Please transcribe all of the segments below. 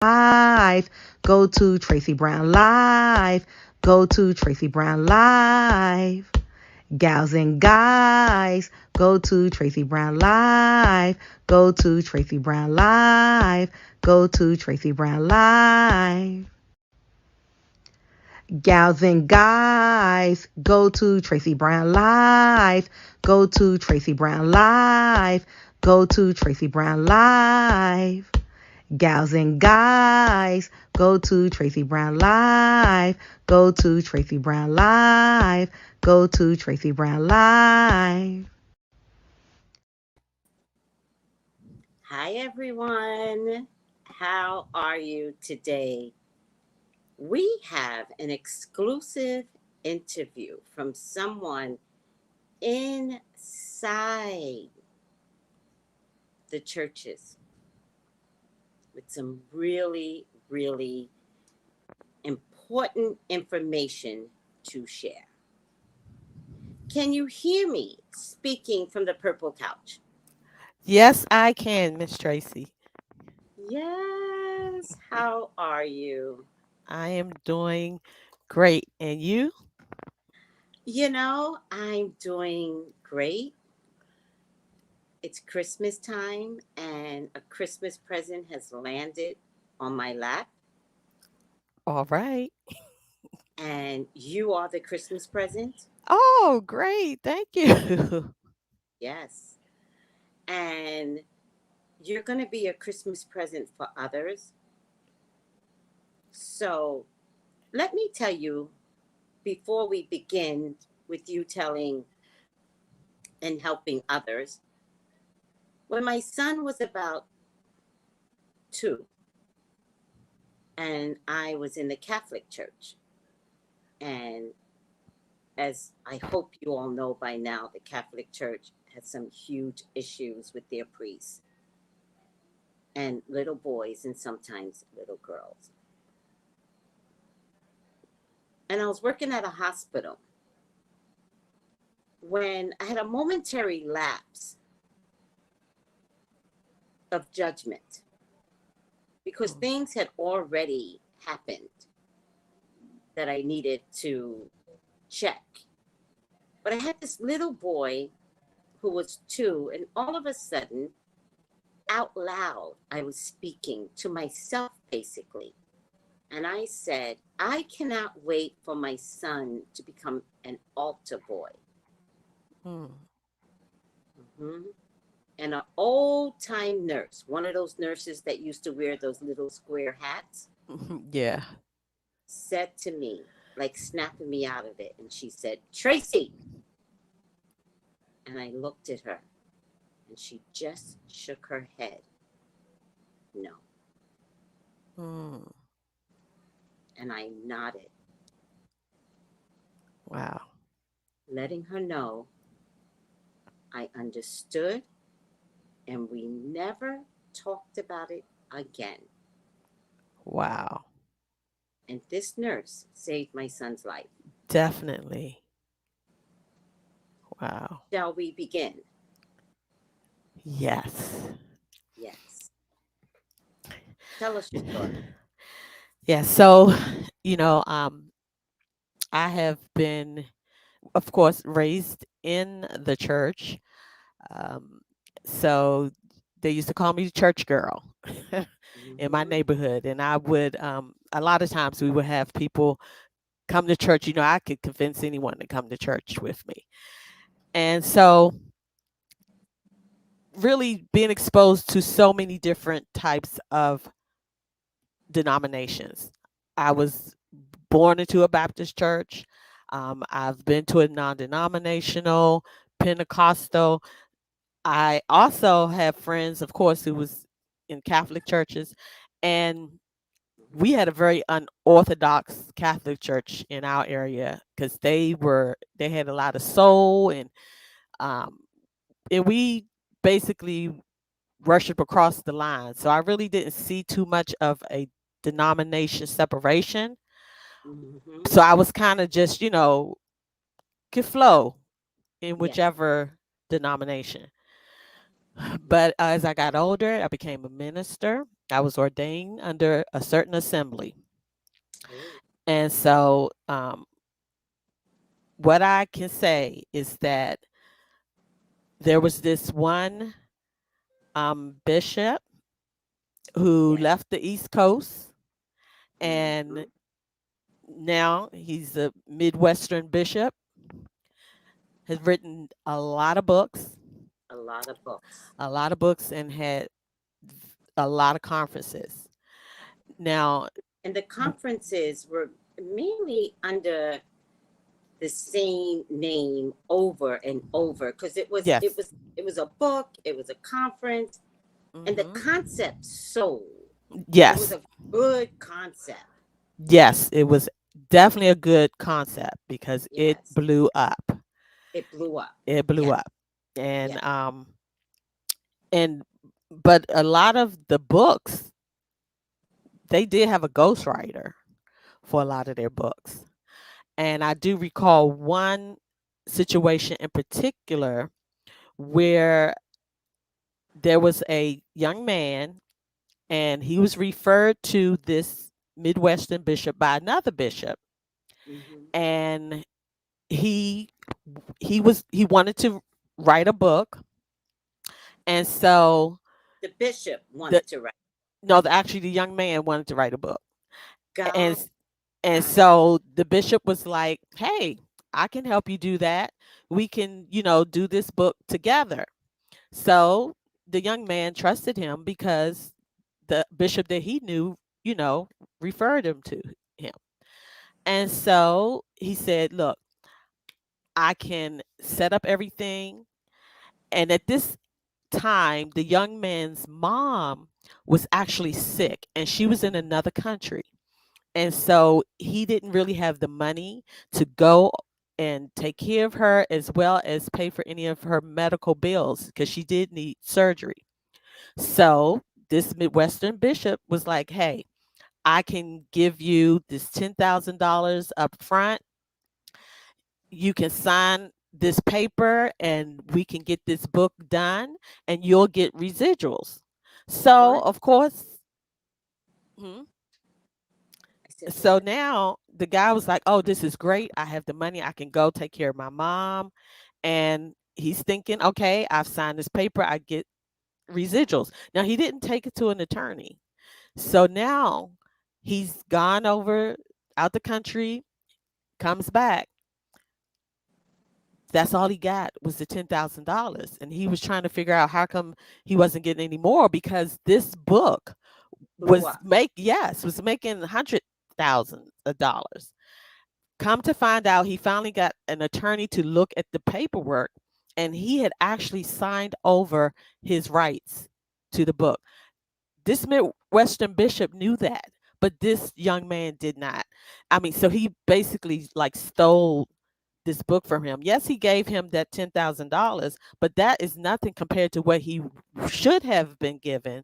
Live. Go to Tracy Brown Live. Go to Tracy Brown Live. Gals and guys, go to Tracy Brown Live. Go to Tracy Brown Live. Go to Tracy Brown Live. Gals and guys, go to Tracy Brown Live. Go to Tracy Brown Live. Go to Tracy Brown Live. Gals and guys, go to Tracy Brown Live. Go to Tracy Brown Live. Go to Tracy Brown Live. Hi, everyone. How are you today? We have an exclusive interview from someone inside the churches with some really, really important information to share. Can you hear me speaking from the purple couch? Yes, I can, Miss Tracy. Yes. How are you? I am doing great. And you? I'm doing great. It's Christmas time, and a Christmas present has landed on my lap, All right. and you are the Christmas present. Oh, great. Thank you. Yes. And you're going to be a Christmas present for others. So let me tell you before we begin with you telling and helping others. When my son was about 2, and I was in the Catholic Church, and as I hope you all know by now, the Catholic Church has some huge issues with their priests and little boys and sometimes little girls. And I was working at a hospital when I had a momentary lapse of judgment because things had already happened that I needed to check. But I had this little boy who was 2, and all of a sudden, out loud, I was speaking to myself basically. And I said, I cannot wait for my son to become an altar boy. Hmm. Mhm. And an old time nurse, one of those nurses that used to wear those little square hats, Yeah. said to me, like snapping me out of it. And she said, Tracy. And I looked at her and she just shook her head. No. Hmm. And I nodded, Wow. letting her know I understood, and we never talked about it again. Wow. And this nurse saved my son's life. Definitely. Wow. Shall we begin? Yes. Yes. Tell us your story. Yeah. So, you know, I have been, of course, raised in the church. Um, so they used to call me the church girl in my Mm-hmm. neighborhood. And I would, a lot of times we would have people come to church. I could convince anyone to come to church with me. And so, really being exposed to so many different types of denominations. I was born into a Baptist church. I've been to a non denominational, Pentecostal. I also have friends, of course, who was in Catholic churches. And we had a very unorthodox Catholic church in our area because they had a lot of soul, um and we basically worship across the line. So I really didn't see too much of a denomination separation. Mm-hmm. So I was kind of just, could flow in Yes. whichever denomination. But as I got older, I became a minister. I was ordained under a certain assembly. Ooh. And so, what I can say is that there was this one bishop who Yes. left the East Coast, and Mm-hmm. now he's a Midwestern bishop, has written A lot of books. a lot of books, and had a lot of conferences. Now, And the conferences were mainly under the same name over and over because it was it yes, was it was a book, it was a conference, and the hmm concept sold. It was yes, a good concept. yes, it was definitely a good concept because it Yes. blew up. It blew up. It blew Yes. up, Yes. and but a lot of the books, they did have a ghostwriter for a lot of their books. And I do recall one situation in particular where there was a young man, and he was referred to this Midwestern bishop by another bishop, Hmm. and he he wanted to write a book. And so The bishop the wanted to write. no the, actually the young man wanted to write a book. and God, and got so the bishop was like, hey, I can help you do that. We can, do this book together. So the young man trusted him because the bishop that he knew, you know, referred him to him. And so he said, look, I can set up everything. And at this time, the young man's mom was actually sick and she was in another country. And so he didn't really have the money to go and take care of her as well as pay for any of her medical bills because she did need surgery. So this Midwestern bishop was like, hey, I can give you this $10,000 up front. You can sign this paper and we can get this book done and you'll get residuals. So, what? of course, mhm. I said, So what? now the guy was like, oh, this is great. I have the money. I can go take care of my mom. And he's thinking, okay, I've signed this paper. I get residuals. Now, he didn't take it to an attorney. So now he's gone over out the country, comes back. That's all he got was the $10,000. And he was trying to figure out how come he wasn't getting any more because this book Blew was up. was making $100,000. Come to find out, he finally got an attorney to look at the paperwork, and he had actually signed over his rights to the book. This Midwestern bishop knew that, but this young man did not. I mean, so he basically like stole this book from him. Yes, he gave him that $10,000, but that is nothing compared to what he should have been given,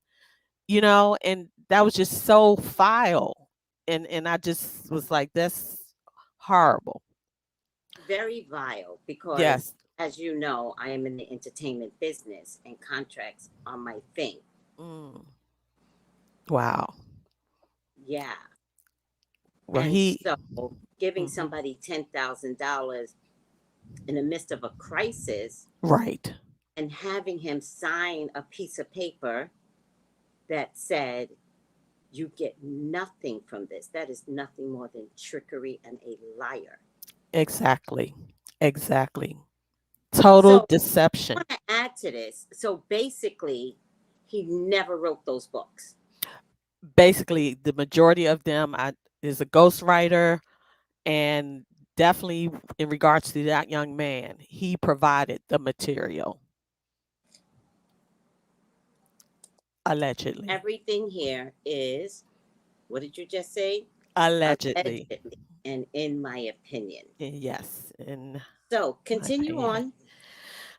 and that was just so vile. And I just was like, that's horrible. Very vile because, Yes. as you know, I am in the entertainment business and contracts are my thing. Mm, wow. Yeah. Well, And he. so giving Mhm. somebody $10,000 in the midst of a crisis Right. and having him sign a piece of paper that said, you get nothing from this. That is nothing more than trickery and a liar. Exactly. Exactly. Total So I deception. want to add to this. So basically, he never wrote those books. Basically, the majority of them is a ghostwriter, and definitely in regards to that young man, he provided the material, allegedly. Everything here is, what did you just say? Allegedly. Allegedly, and in my opinion. Yes, in So my continue opinion. on.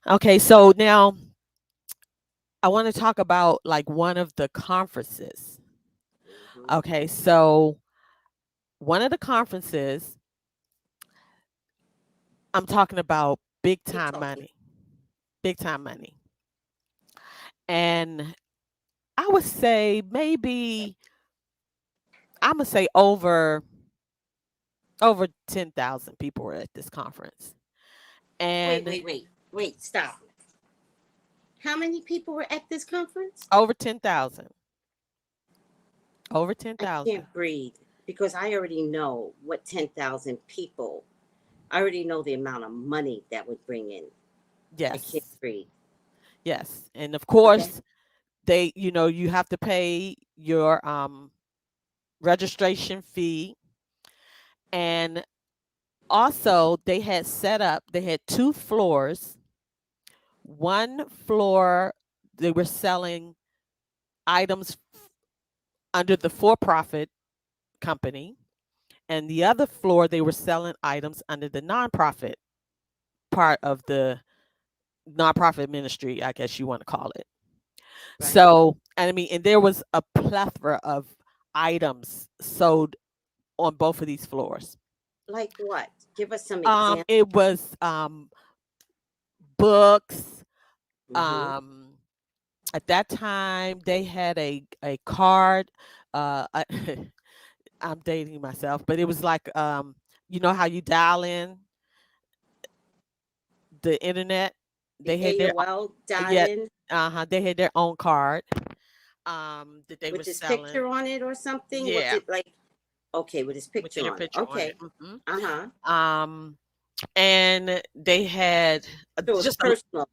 Okay, so now I want to talk about like one of the conferences. Mhm. Okay, so one of the conferences, I'm talking about big Keep time talking. money, big time money. And I would say maybe I'm gonna say over 10,000 people were at this conference, Wait, and wait, wait, wait, stop. How many people were at this conference? over 10,000, over I 10,000. can't breathe because I already know what 10,000 people, I already know the amount of money that would bring in. I can't Yes, breathe. yes, and of Okay. course they, you have to pay your registration fee, and also they had two floors. One floor they were selling items under the for-profit company, and the other floor they were selling items under the nonprofit part of the nonprofit ministry, I guess you want to call it. Right. So, and I mean, and there was a plethora of items sold on both of these floors. Like what? Give us some examples. It was books. Mm-hmm. Um, at that time, they had a card. I, I'm dating myself, but it was like you know how you dial in the internet. The They had their AOL yeah, dial-in they had their own card that they with were his selling. picture on it or something. Was Yeah, it like okay with his with picture their on it? picture on it. Okay. Uh huh. Um, and they had So it's just a personal.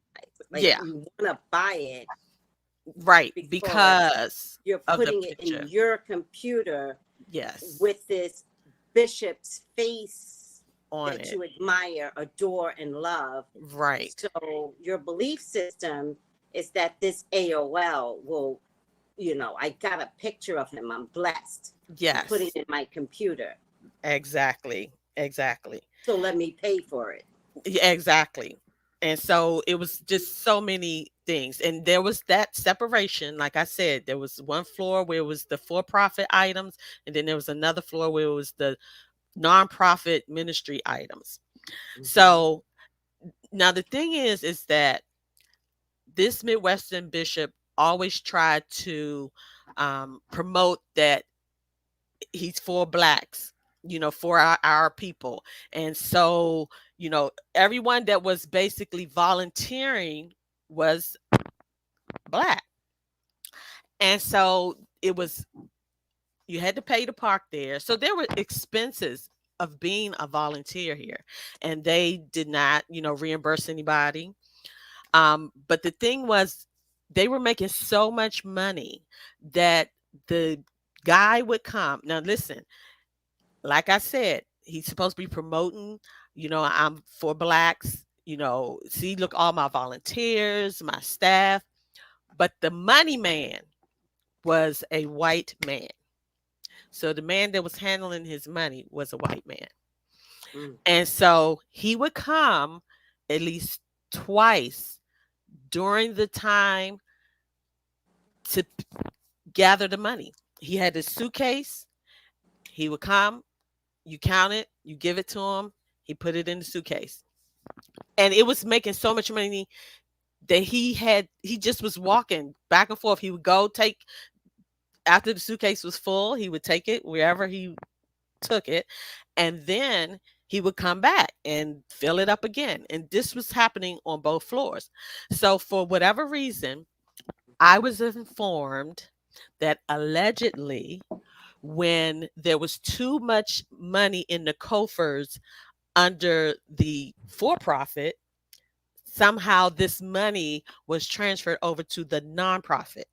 Like yeah, you want to buy it right, because because you're of the putting it in picture. your computer Yes, with this bishop's face on that it. you admire, adore, and love. Right. So your belief system is that this AOL will, I got a picture of him. I'm blessed. I'm putting Yes, it in my computer. exactly. Exactly. So let me pay for it. Yeah, exactly. And so it was just so many things. And there was that separation. Like I said, there was one floor where it was the for profit items, and then there was another floor where it was the nonprofit ministry items. Mm-hmm. So now the thing is that this Midwestern bishop always tried to promote that he's for blacks, for our people. And so, everyone that was basically volunteering was black. And so it was, you had to pay to park there. So there were expenses of being a volunteer here. And they did not, reimburse anybody. But the thing was, they were making so much money that the guy would come. Now, listen, like I said, he's supposed to be promoting, I'm for blacks, see, look, all my volunteers, my staff. But the money man was a white man. So the man that was handling his money was a white man. Mm. And so he would come at least twice during the time to gather the money. He had his suitcase. He would come, you count it, you give it to him, he put it in the suitcase. And it was making so much money that he just was walking back and forth. He would go take after the suitcase was full, he would take it wherever he took it, and then he would come back and fill it up again. And this was happening on both floors. So for whatever reason, I was informed that allegedly when there was too much money in the coffers under the for profit, somehow this money was transferred over to the nonprofit.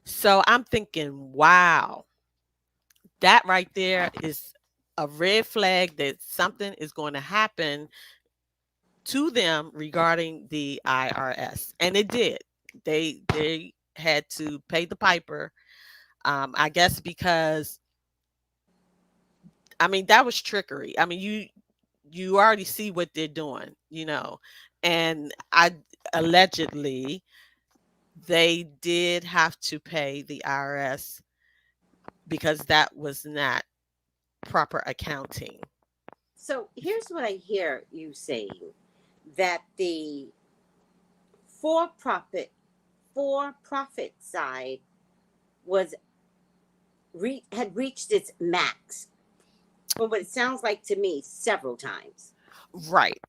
So I'm thinking, wow, that right there is a red flag that something is going to happen to them regarding the IRS. And it did. They had to pay the piper. I guess because I mean that was trickery. I mean you already see what they're doing. And I allegedly they did have to pay the IRS because that was not proper accounting. So here's what I hear you saying, that the for profit for-profit side was had reached its max, from what it sounds like to me, several times. Right.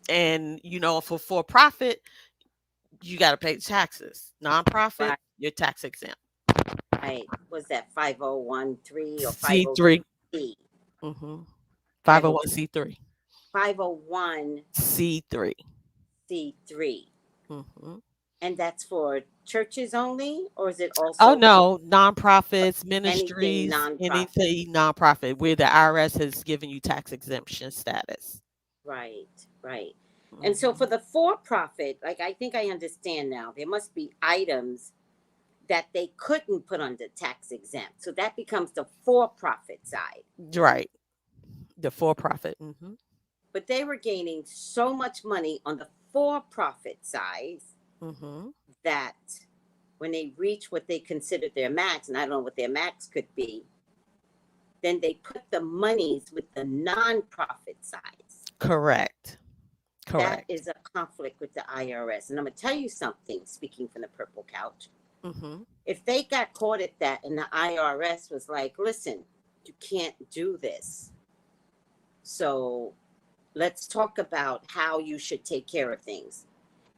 And for profit, you got to pay taxes. Nonprofit, Right. you're tax exempt. Right. Was that 5013 or C3. 502C? Mm-hmm. 502, 501c3. 501C3. C3. Mm-hmm. And that's for churches only, or is it Oh also no, nonprofits, anything ministries, nonprofit? anything nonprofit where the IRS has given you tax exemption status. Right, right. And so for Hmm. the for profit, like I think I understand now, there must be items that they couldn't put under tax exempt. So that becomes the for profit side. Right. The for profit. Hmm. But they were gaining so much money on the for profit side Hmm. that when they reach what they considered their max, and I don't know what their max could be, then they put the monies with the nonprofit sides. Correct. That Correct. is a conflict with the IRS. And I'm going to tell you something, speaking from the purple couch. Hmm. If they got caught at that and the IRS was like, listen, you can't do this. So let's talk about how you should take care of things.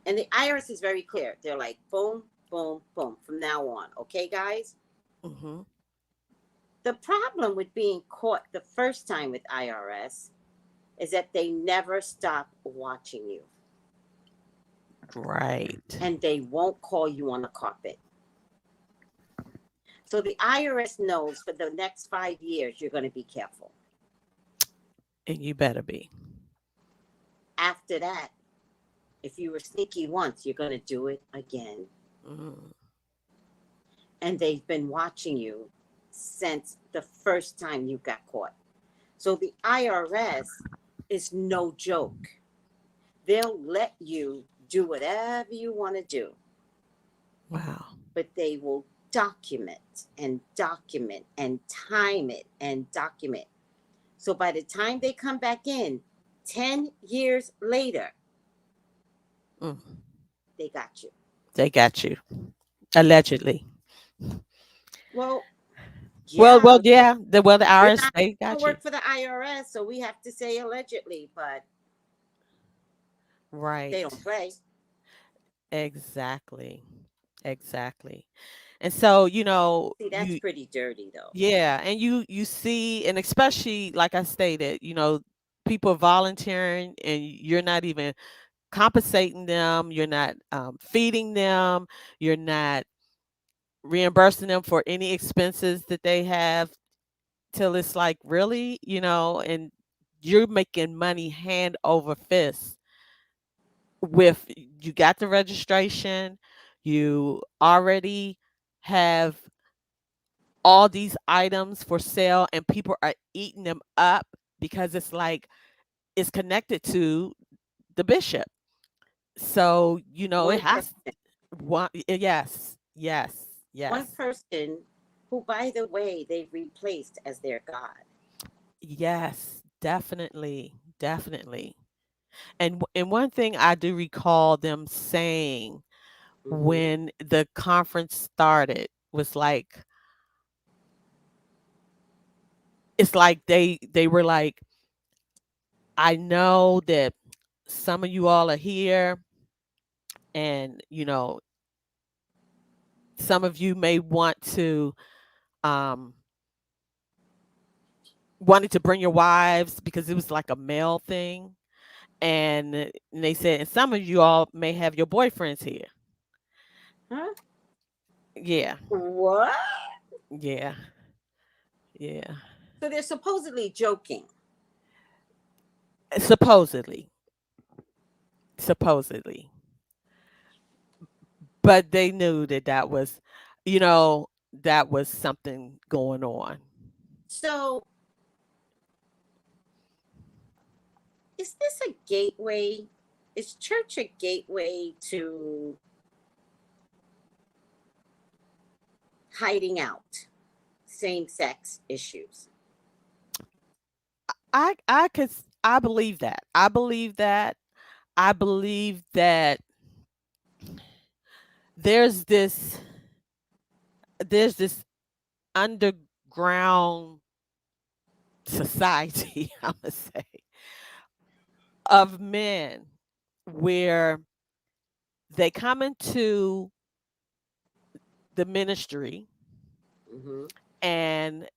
And the IRS is very clear. They're like, boom, boom, boom, from now on. Okay, guys? Hmm. The problem with being caught the first time with IRS is that they never stop watching you Right. and they won't call you on the carpet. So the IRS knows for the next 5 years, you're going to be careful. And you better be. After that, if you were sneaky once, you're going to do it again. Mm. And they've been watching you since the first time you got caught. So the IRS is no joke. They'll let you do whatever you want to do, Wow. but they will document and time it and document. So by the time they come back in 10 years later, Mm. they got you. They got you. Allegedly. Well, Well, yeah, yeah. The we're IRS, not they going to got you. work for the IRS, so we have to say allegedly, but they don't Right. play. Exactly. Exactly. And so, See, that's you pretty dirty, though. yeah, and you see, and especially like I stated, people volunteering and you're not even compensating them, you're not feeding them, you're not reimbursing them for any expenses that they have till it's like really, and you're making money hand over fist with you got the registration, you already have all these items for sale and people are eating them up because it's like it's connected to the bishop. So, it One has person, yes, yes, one yes, person who, by the way, they've replaced as their God. yes, definitely, definitely. And one thing I do recall them saying Mm-hmm. when the conference started was like it's like they were like, I know that some of you all are here and some of you may um wanted to bring your wives because it was like a male thing, and they said and some of you all may have your boyfriends here. Huh? Yeah, What? yeah, yeah. So they're supposedly joking. Supposedly, supposedly, but they knew that was something going on. So is this a gateway? Is church a gateway to hiding out same sex issues? I believe that. I believe that. I believe that there's this there's this underground society, I'm gonna say, of men where they come into the ministry Mm-hmm. and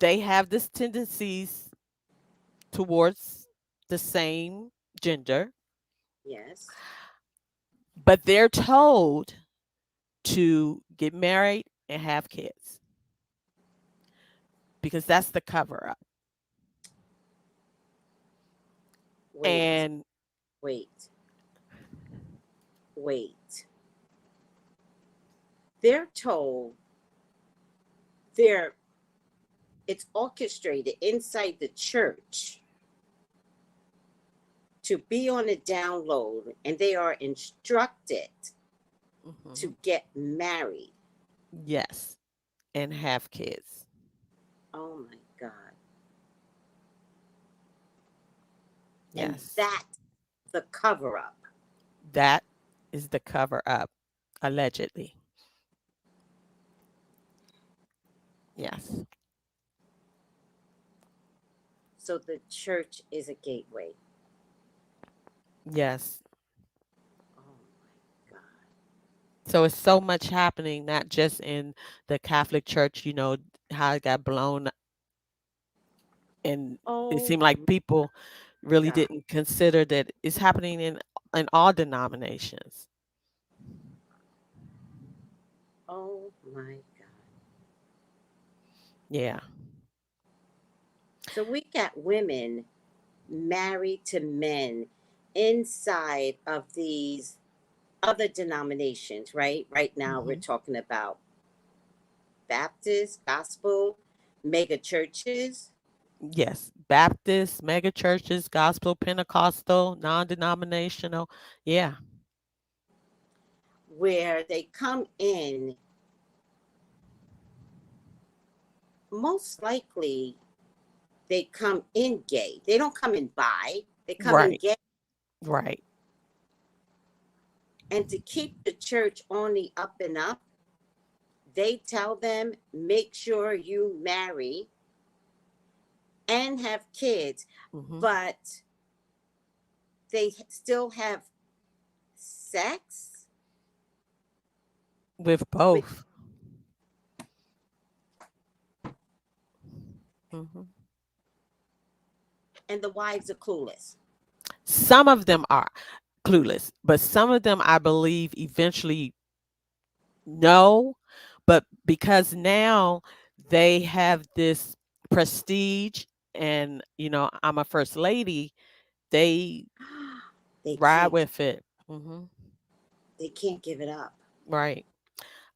they have this tendencies towards the same gender, Yes. but they're told to get married and have kids because that's the cover up. Wait, And wait, wait. They're told they're it's orchestrated inside the church to be on a download, and they are instructed mhm, to get married. yes, and have kids. Oh my God. And Yes. that the cover up. That is the cover up, allegedly. Yes. So the church is a gateway. Yes. Oh my God. So it's so much happening, not just in the Catholic Church, how it got blown, and it Oh seemed like people really God. didn't consider that it's happening in all denominations. Oh my God. Yeah. So we got women married to men inside of these other denominations, right? Right now we're Hmm. talking about Baptist, gospel, mega churches, Yes. Baptist, mega churches, gospel, Pentecostal, non-denominational. Yeah. where they come in, most likely they come in gay. They don't come in bi, they come in Right. gay. Right. And to keep the church on the up and up, they tell them make sure you marry and have kids, Hmm. but they still have sex With with, both. Hmm. and the wives are clueless. Some of them are clueless, but some of them, I believe, eventually know. But because now they have this prestige, and I'm a first lady, they They ride can't with it. Hmm. they can't give it up. Right.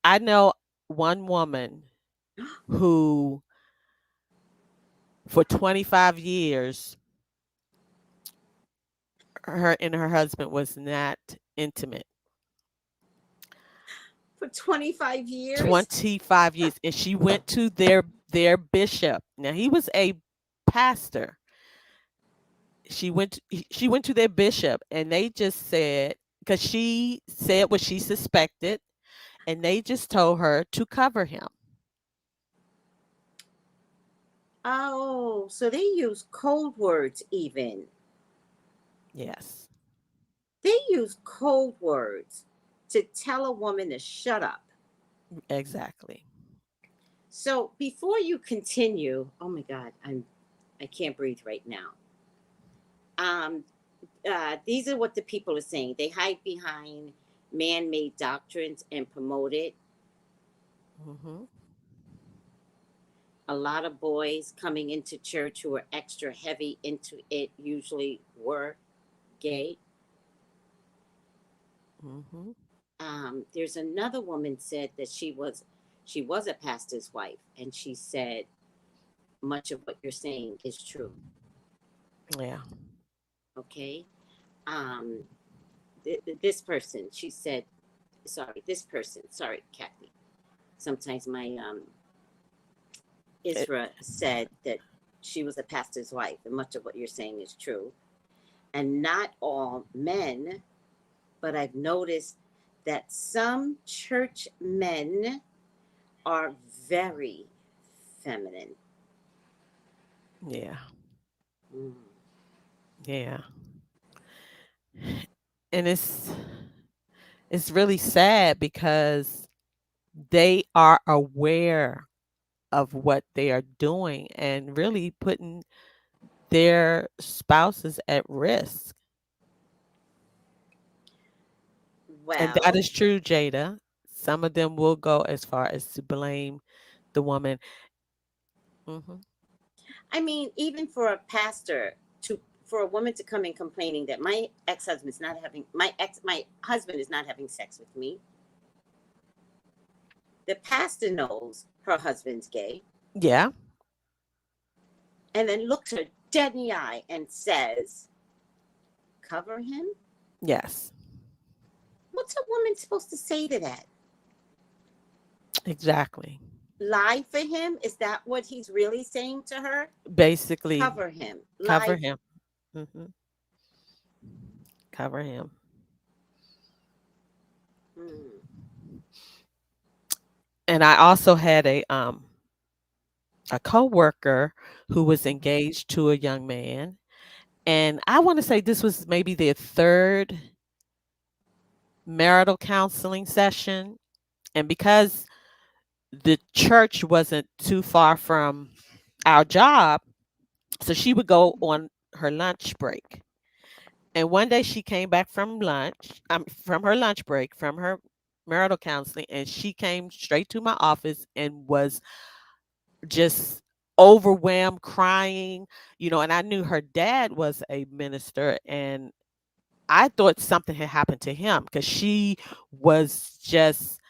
I know one woman who, for 25 years, her and her husband was not intimate. For 25 years? 25 years, and she went to their bishop. Now, he was a pastor. She went to their bishop, and they just said, because she said what she suspected, and they just told her to cover him. Oh, so they use code words even. Yes. They use code words to tell a woman to shut up. Exactly. So before you continue, oh my God, I can't breathe right now. Um, these are what the people are saying. They hide behind man-made doctrines and promote it. Hmm. A lot of boys coming into church who are extra heavy into it usually were gay. Hmm. There's another woman said that she was a pastor's wife, and she said much of what you're saying is true. Yeah. Okay, um, this person, she said, sorry, this person, sorry, Kathy. Sometimes my It, Isra said that she was a pastor's wife, and much of what you're saying is true. And not all men, but I've noticed that some church men are very feminine. Yeah. Mm. Yeah. And it's really sad because they are aware of what they are doing and really putting their spouses at risk. And that Well, is true, Jada. Some of them will go as far as to blame the woman. Hmm. I mean, even for a pastor to for a woman to come in complaining that my husband is not having sex with me. The pastor knows her husband's gay, Yeah. and then looks her dead in the eye and says, "Cover him." Yes. What's a woman supposed to say to that? Exactly. Lie for him? Is that what he's really saying to her? Basically, Cover him. cover Lie. him. Hmm. Cover him. Mm. And I also had a coworker who was engaged to a young man, and I want to say this was maybe their third marital counseling session. And because the church wasn't too far from our job, so she would go on her lunch break. And one day she came back from from her lunch break, from her marital counseling, and she came straight to my office and was just overwhelmed, crying, and I knew her dad was a minister, and I thought something had happened to him because she was just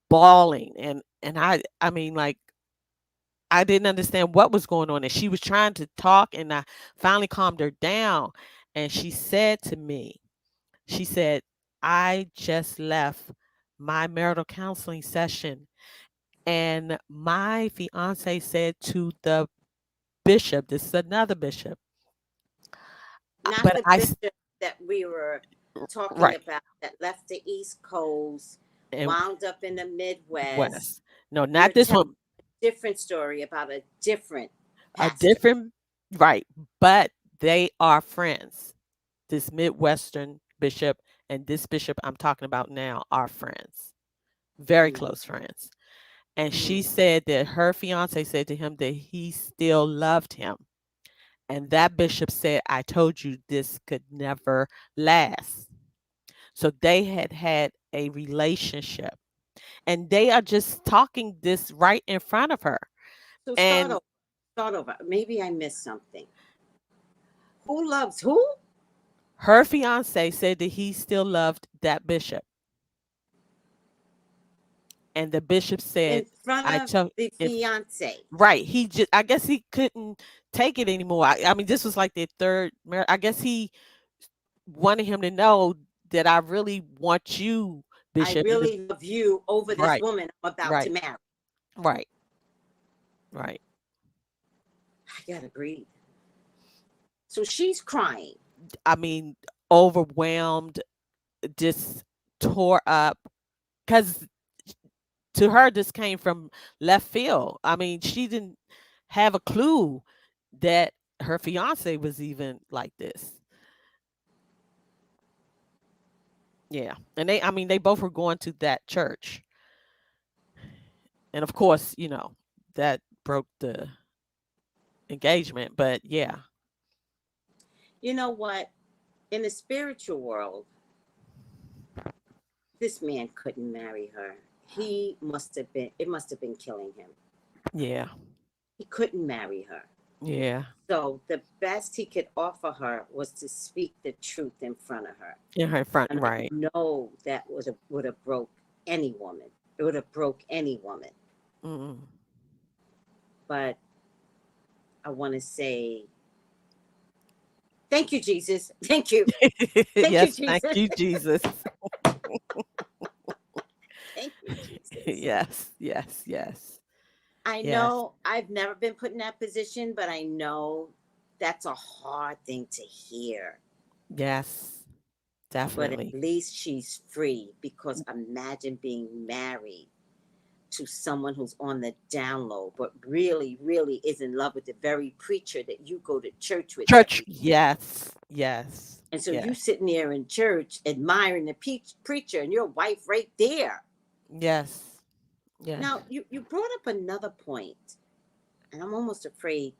bawling, and I mean, like, I didn't understand what was going on, and she was trying to talk, and I finally calmed her down, and she said to me, she said, "I just left my marital counseling session, and my fiance said to the bishop," this is another bishop, Not but the I bishop that we were talking right, about that left the East Coast, and wound up in the Midwest. West. No, You're not this telling one, a different story about a different a pastor. different, right, but they are friends. This Midwestern bishop and this bishop I'm talking about now are friends, very Mm, close friends. And mm. she said that her fiance said to him that he still loved him. And that bishop said, "I told you this could never last." So they had had a relationship, and they are just talking this right in front of her. So start And over. Start over. Maybe I missed something. Who loves who? her fiance said that he still loved that bishop. And the bishop said, In front "I of told the if fiance. right." He just, I guess he couldn't take it anymore. I mean, this was like their third marriage. I guess he wanted him to know that I really want you, I Bishop. really love you over this Right, woman I'm about to right, marry. right, right. I gotta breathe. So she's crying. I mean, overwhelmed, just tore up, because to her, this came from left field. I mean, she didn't have a clue that her fiance was even like this. Yeah. And I mean, they both were going to that church. And of course, that broke the engagement. But yeah, You know what? In the spiritual world, this man couldn't marry her. It must have been killing him. yeah, He couldn't marry her. yeah. So the best he could offer her was to speak the truth in front of her. In her front, And I right. know that would have broke any woman. It would have broke any woman. Mm. But I want to say thank you, Jesus. Thank you. Thank you, Yes, thank Jesus. you, Jesus. Thank you, Jesus. Yes, yes, yes, I yes, know I've never been put in that position, but I know that's a hard thing to hear. yes. but at Definitely. least she's free. Because imagine being married to someone who's on the down low, but really, really is in love with the very preacher that you go to church with Church, every. yes, yes, And so you yes, sitting there in church admiring the preacher and your wife right there. yes, yes. Now, you brought up another point, and I'm almost afraid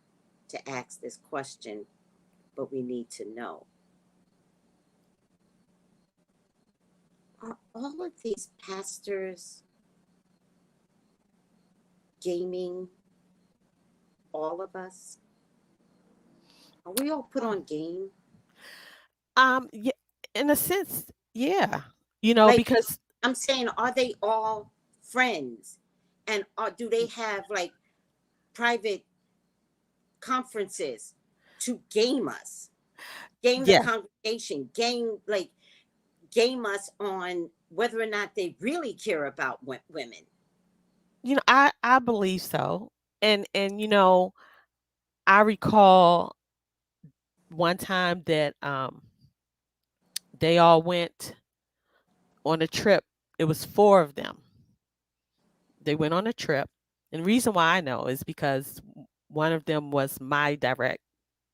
to ask this question, but we need to know. Are all of these pastors gaming all of us? Are we all put Oh. on game? Yeah, in a sense, yeah. Like, Because I'm saying, are they all friends? And do they have like private conferences to game us, game the yeah, congregation, game us on whether or not they really care about women? I believe so. And I recall one time that they all went on a trip. It was four of them. They went on a trip. And the reason why I know is because one of them was my direct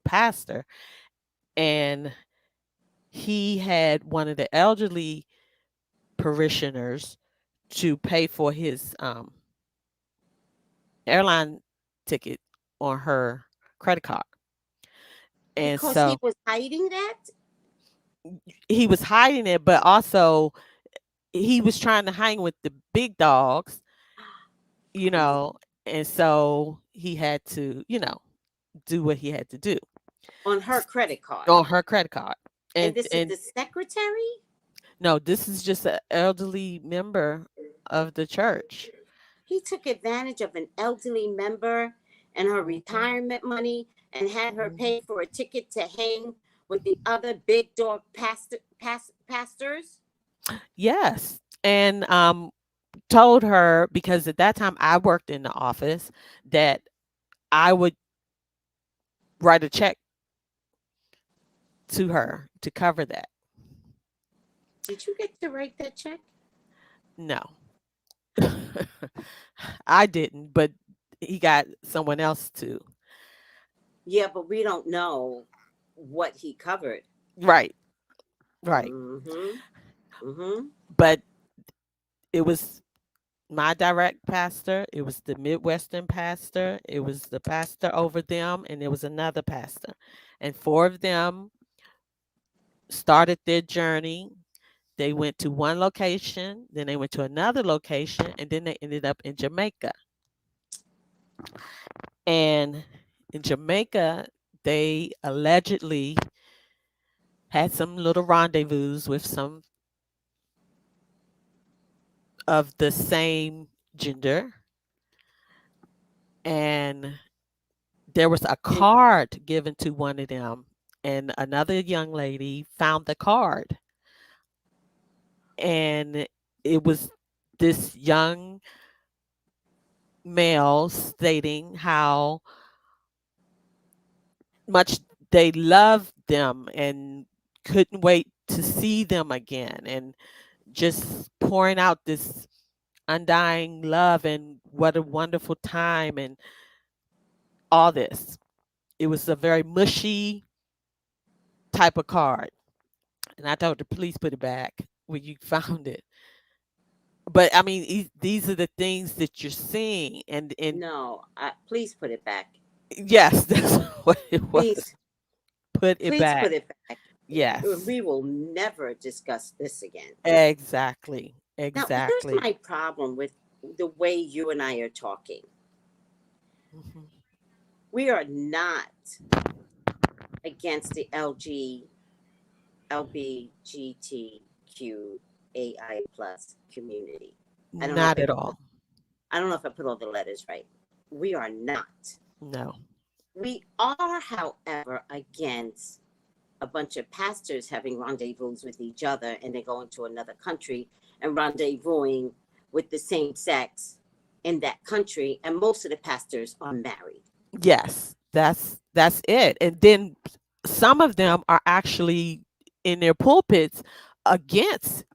pastor, and he had one of the elderly parishioners to pay for his airline ticket on her credit card. And Because he so was hiding that. he was hiding it, but also he was trying to hang with the big dogs, you Oh, know, and so he had to, do what he had to do on her credit card. on her credit card. And And this is and the secretary. no, this is just an elderly member of the church. He took advantage of an elderly member and her Mhm, retirement money and had her mhm. pay for a ticket to hang with the other big dog pastors. Yes. And told her, because at that time I worked in the office, that I would write a check to her to cover that. Did you get to write that check? No. I didn't, but he got someone else to. Yeah, but we don't know what he covered. Right, right. Mm-hmm. Mm-hmm. But it was my direct pastor, it was the Midwestern pastor, it was the pastor over them, and there was another pastor. And four of them started their journey. They went to one location, then they went to another location, and then they ended up in Jamaica. And in Jamaica, they allegedly had some little rendezvous with some of the same gender. And there was a And card given to one of them, and another young lady found the card. And it was this young male stating how much they loved them and couldn't wait to see them again, and just pouring out this undying love and what a wonderful time and all this. It was a very mushy type of card. And I told the police put it back when you found it. But I mean, these are the things that you're seeing, and no, please put it back. yes, that's what it was. Please, Put it please back. put it back. Yes, We will never discuss this again. exactly, Now, here's exactly. my problem with the way you and I are talking. Mhm. We are not against the LGBTQAI plus community. I don't know if Not I at put, all. I don't know if I put all the letters right. We are not. No. We are, however, against a bunch of pastors having rendezvous with each other and then going to another country and rendezvousing with the same sex in that country. And most of the pastors are married. Yes, that's it. And then some of them are actually in their pulpits against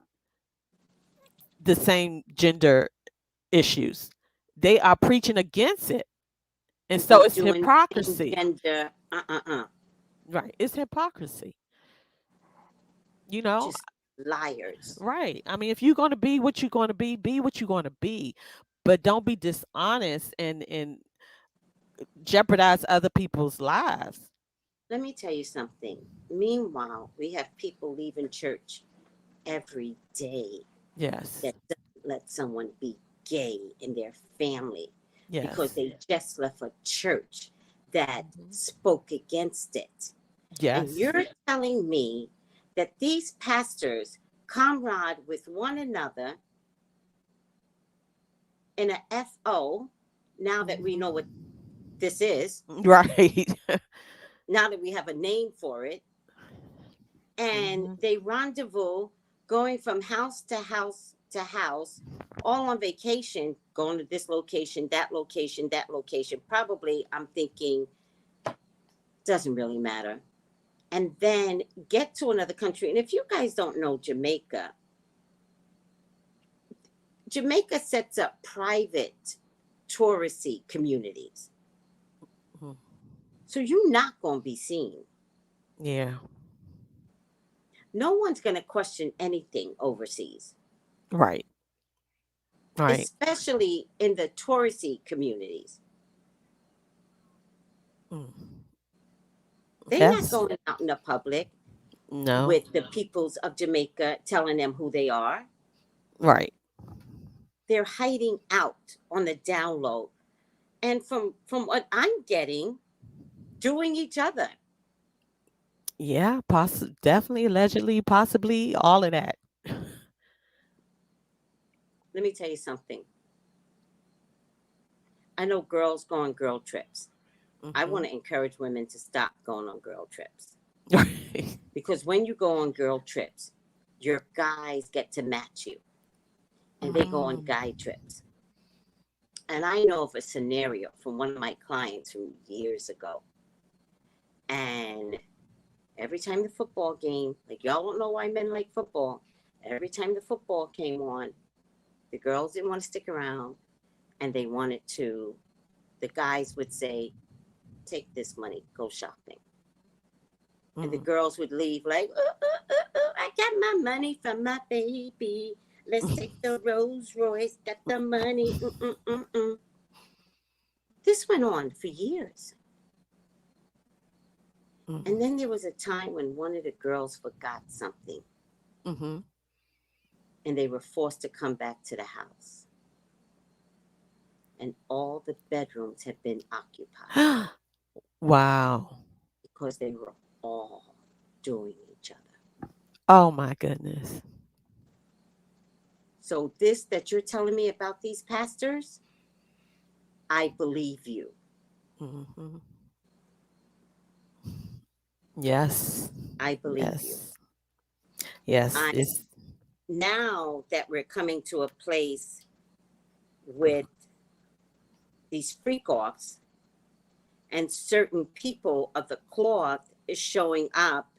the same gender issues. They are preaching against it. And And so they're it's doing same hypocrisy. gender. Right. It's hypocrisy. You know, Just liars. right. I mean, if you're going to be what you're going to be what you're going to be. But don't be dishonest and jeopardize other people's lives. Let me tell you something. Meanwhile, we have people leaving church every day Yes. that doesn't let someone be gay in their family because Yes. they just left a church that Mhm. spoke against it. And Yes. you're telling me that these pastors comrade with one another in a FO, now that we know what Mhm. this is, Right. now that we have a name for it, and Mhm. they rendezvous going from house to house, all on vacation, going to this location, that location, that location. Probably, I'm thinking, doesn't really matter. And then get to another country. And if you guys don't know Jamaica, Jamaica sets up private touristy communities. Mhm. So you're not going to be seen. Yeah. No one's going to question anything overseas, Right. Right. especially in the touristy communities. Mm. They're not Yes. going out in the public No. with the peoples of Jamaica telling them who they are. Right. They're hiding out on the down low. And from what I'm getting, doing each other. Yeah. Definitely, allegedly, possibly, all of that. Let me tell you something. I know girls go on girl trips. I Hmm. want to encourage women to stop going on girl trips. Right. Because when you go on girl trips, your guys get to match you and they go on Mhm. guy trips. And I know of a scenario from one of my clients from years ago. And every time the football game, like y'all don't know why men like football, every time the football came on, the girls didn't want to stick around and they wanted to, the guys would say, take this money, go shopping. And the Mm. girls would leave like, I got my money from my baby. Let's take the Rolls Royce, got the money. Mm-mm-mm-mm. This went on for years. And Mm. then there was a time when one of the girls forgot something Mhm. and they were forced to come back to the house. And all the bedrooms had been occupied Wow. because they were all doing each other. Oh my goodness. So, this that you're telling me about these pastors, I believe you. Mhm. Yes. I believe you. Yes. Yes. I It's Now that we're coming to a place with these freak offs and certain people of the cloth is showing up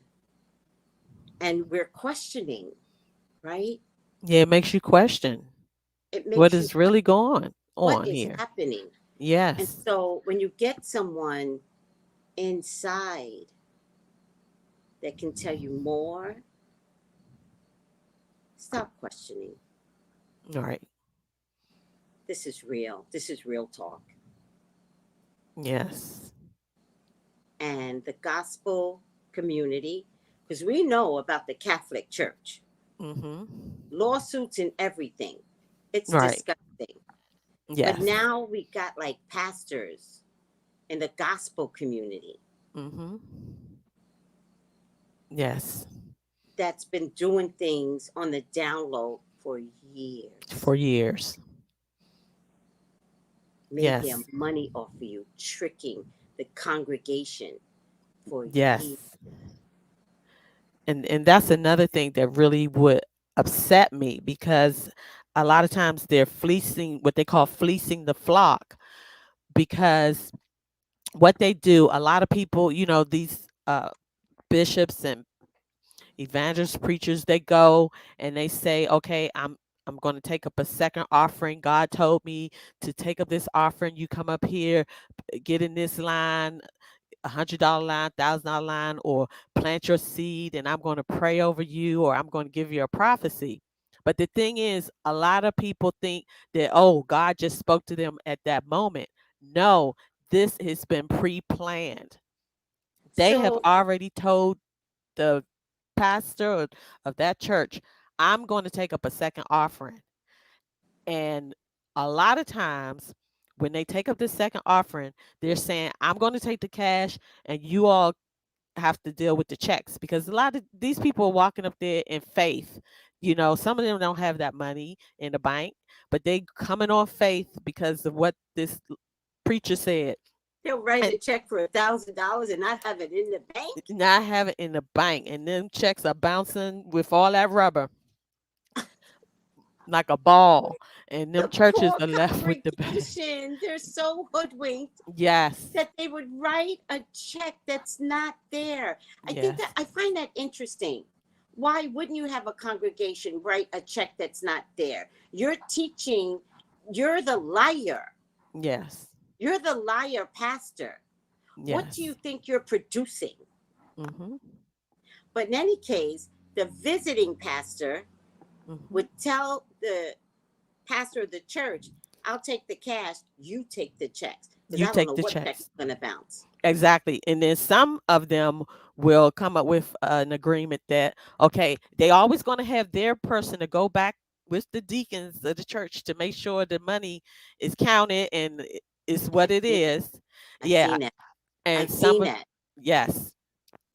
and we're questioning, right? yeah, it makes you question It what makes you is really going what on is here. happening. And Yes. so when you get someone inside that can tell you more, stop questioning. All right. This is real. This is real talk. Yes. And the gospel community, because we know about the Catholic Church, Mhm. lawsuits and everything. It's Right. disgusting. But Yes. now we got like pastors in the gospel community Mhm. Yes. that's been doing things on the down low for years, For years. making Yes. money off of you, tricking the congregation for years. Yes. And that's another thing that really would upset me because a lot of times they're fleecing what they call fleecing the flock because what they do, a lot of people, these bishops and Evangelists, preachers, they go and they say, okay, I'm going to take up a second offering. God told me to take up this offering. You come up here, get in this line, $100 line, $1,000 line, or plant your seed, and I'm going to pray over you, or I'm going to give you a prophecy. But the thing is, a lot of people think that, oh, God just spoke to them at that moment. No, this has been pre-planned. They have So, already told the pastor of that church, I'm going to take up a second offering. And a lot of times when they take up the second offering, they're saying, I'm going to take the cash and you all have to deal with the checks, because a lot of these people are walking up there in faith. Some of them don't have that money in the bank, but they coming on faith because of what this preacher said. they'll write And a check for $1,000 and not have it in the bank. not have it in the bank, and them checks are bouncing with all that rubber like a ball, and them The churches poor are left with the bag. congregation, they're so hoodwinked Yes, that they would write a check that's not there. yes, I find that interesting. Why wouldn't you have a congregation write a check that's not there? You're teaching, you're the liar. yes, You're the liar pastor. What do you yes. think you're producing? Mhm, But in any case, the visiting pastor mhm. would tell the pastor of the church, I'll take the cash, you take the checks. Because You I don't take know the what check is checks. going to bounce. Exactly. And then some of them will come up with an agreement that, okay, they always going to have their person to go back with the deacons of the church to make sure the money is counted and is what I've it seen that. is. I've Yeah. seen that. And I've some seen of, that. yes.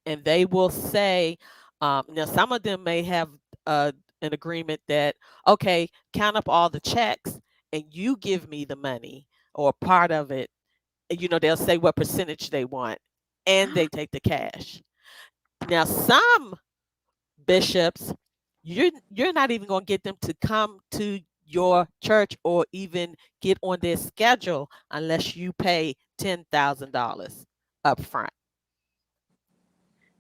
And they will say, now some of them may have uh, an agreement that, okay, count up all the checks and you give me the money or part of it. They'll say what percentage they want and they take the cash. Now, some bishops, you're not even going to get them to come to your church or even get on their schedule unless you pay $10,000 up front.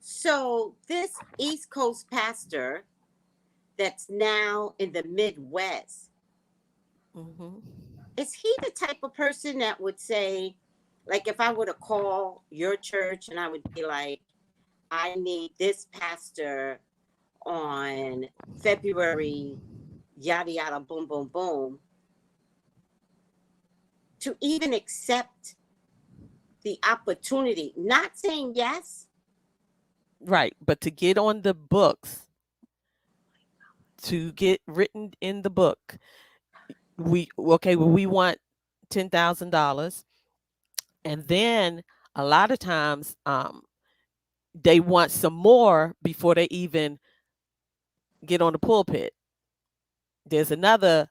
So this East Coast pastor that's now in the Midwest, Hmm. is he the type of person that would say, like, if I were to call your church and I would be like, I need this pastor on February, yada, yada, boom, boom, boom, to even accept the opportunity, not saying yes. Right. But to get on the books, to get written in the book, we want $10,000. And then a lot of times they want some more before they even get on the pulpit. There's another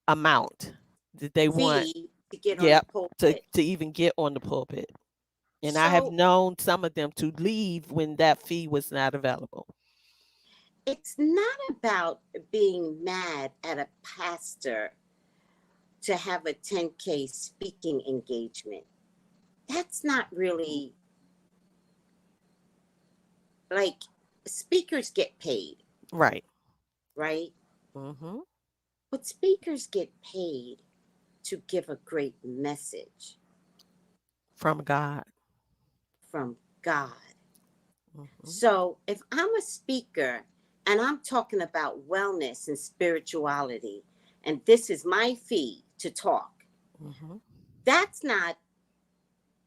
amount that they want, Fee to get on the yep, to, pulpit. to even get on the pulpit. And I have So known some of them to leave when that fee was not available. it's not about being mad at a pastor to have a 10K speaking engagement. That's not really like speakers get paid, Right. right? Hmm. But speakers get paid to give a great message From God. from God. Hmm. So if I'm a speaker and I'm talking about wellness and spirituality, and this is my fee to talk, Hmm. that's not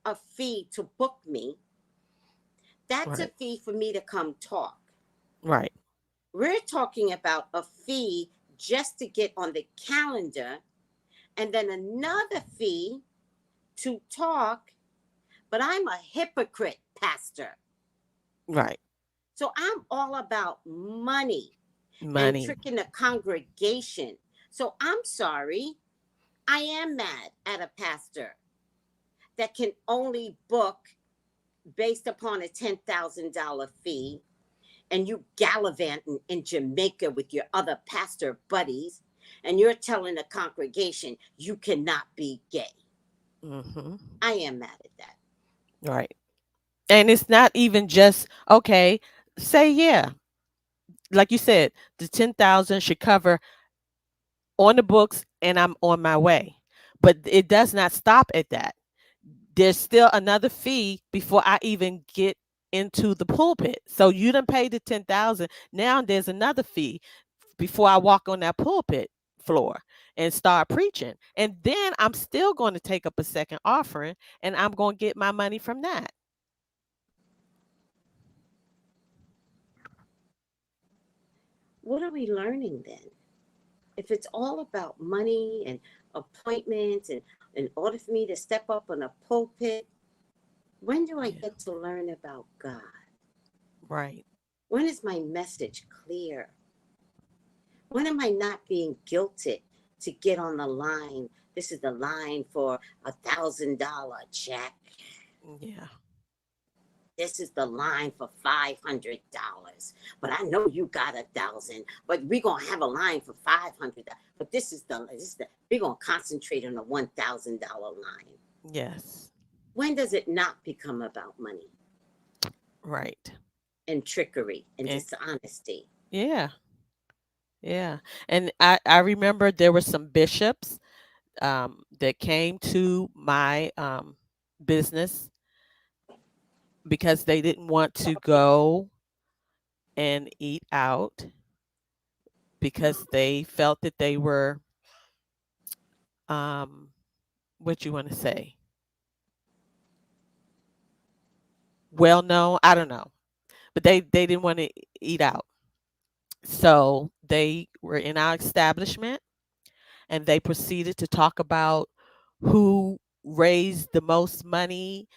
a fee to book me. That's a Right. fee for me to come talk. Right. We're talking about a fee just to get on the calendar, and then another fee to talk. But I'm a hypocrite, Pastor. Right. So I'm all about money and Money. tricking the congregation. So I'm sorry. I am mad at a pastor that can only book based upon a $10,000 fee, and you gallivanting in Jamaica with your other pastor buddies, and you're telling the congregation you cannot be gay. Hmm. I am mad at that. Right. And it's not even just, okay, say yeah. like you said, the 10,000 should cover on the books, and I'm on my way. But it does not stop at that. There's still another fee before I even get into the pulpit. So you done paid the 10,000. Now there's another fee before I walk on that pulpit floor and start preaching. And then I'm still going to take up a second offering, and I'm going to get my money from that. What are we learning then? If it's all about money and appointments and in order for me to step up on a pulpit, when do I Yeah. get to learn about God? Right. When is my message clear? When am I not being guilted to get on the line? This is the line for $1,000 check. Yeah. This is the line for $500. But I know you got 1,000. But we're gonna have a line for $500. But we're gonna concentrate on the $1,000 line. Yes. When does it not become about money Right. and trickery and And dishonesty? yeah. Yeah. And I remember there were some bishops that came to my business because they didn't want to go and eat out because they felt that they were um what you want to say, well known, I don't know, but they didn't want to eat out, so they were in our establishment and they proceeded to talk about who raised the most money,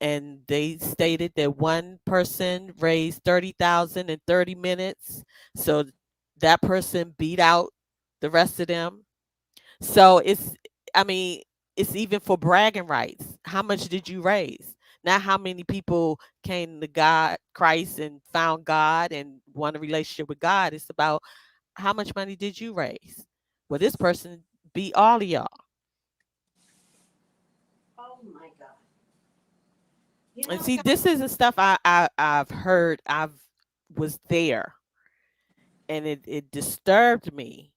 and they stated that one person raised 30,000 in 30 minutes, so that person beat out the rest of them. So I mean, it's even for bragging rights. How much did you raise? Not how many people came to God, Christ, and found God and want a relationship with God. It's about how much money did you raise? Well, this person beat all of y'all. Oh my God. You And know, see, this isn't stuff I've heard. I've was there, and it disturbed me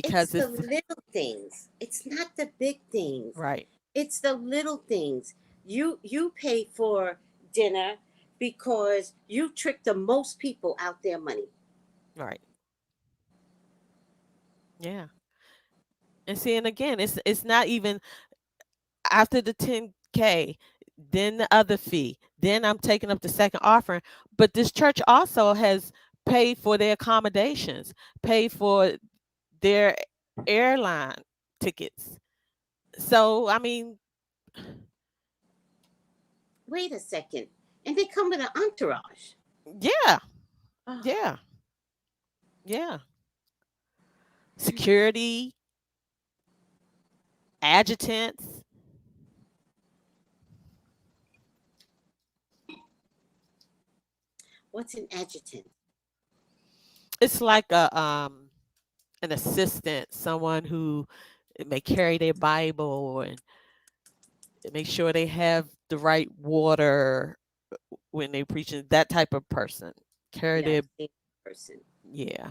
it's because the it's little things. It's not the big things. right, It's the little things. You pay for dinner because you trick the most people out their money. right, yeah. And see, and again, it's not even after the 10K, then the other fee, then I'm taking up the second offering. But this church also has paid for their accommodations, paid for their airline tickets. So I mean, Wait a second. And they come with an entourage. yeah, Oh, yeah, yeah. Security, adjutants. what's an adjutant? It's like a an assistant, someone who may carry their Bible and make sure they have the right water when they preaching. That type of person. Carry Yeah, their I've seen that person. yeah,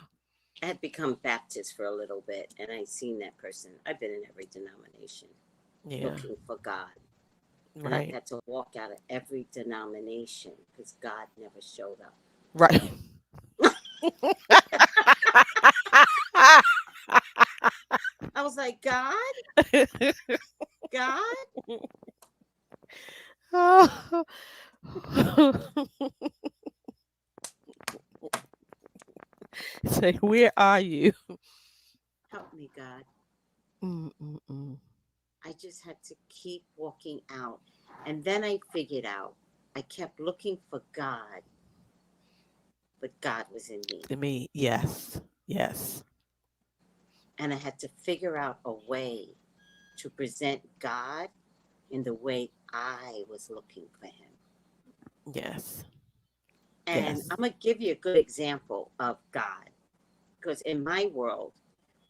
I had become Baptist for a little bit, and I seen that person. I've been in every denomination yeah, looking for God, and I've right, had to walk out of every denomination because God never showed up. right. I was like, God, God, Oh. Say, where are you? help me, God. Mm-mm-mm. I just had to keep walking out. And then I figured out I kept looking for God, but God was in me. To me, yes, yes, And I had to figure out a way to present God in the way I was looking for him. yes, And yes. I'm going to give you a good example of God because in my world,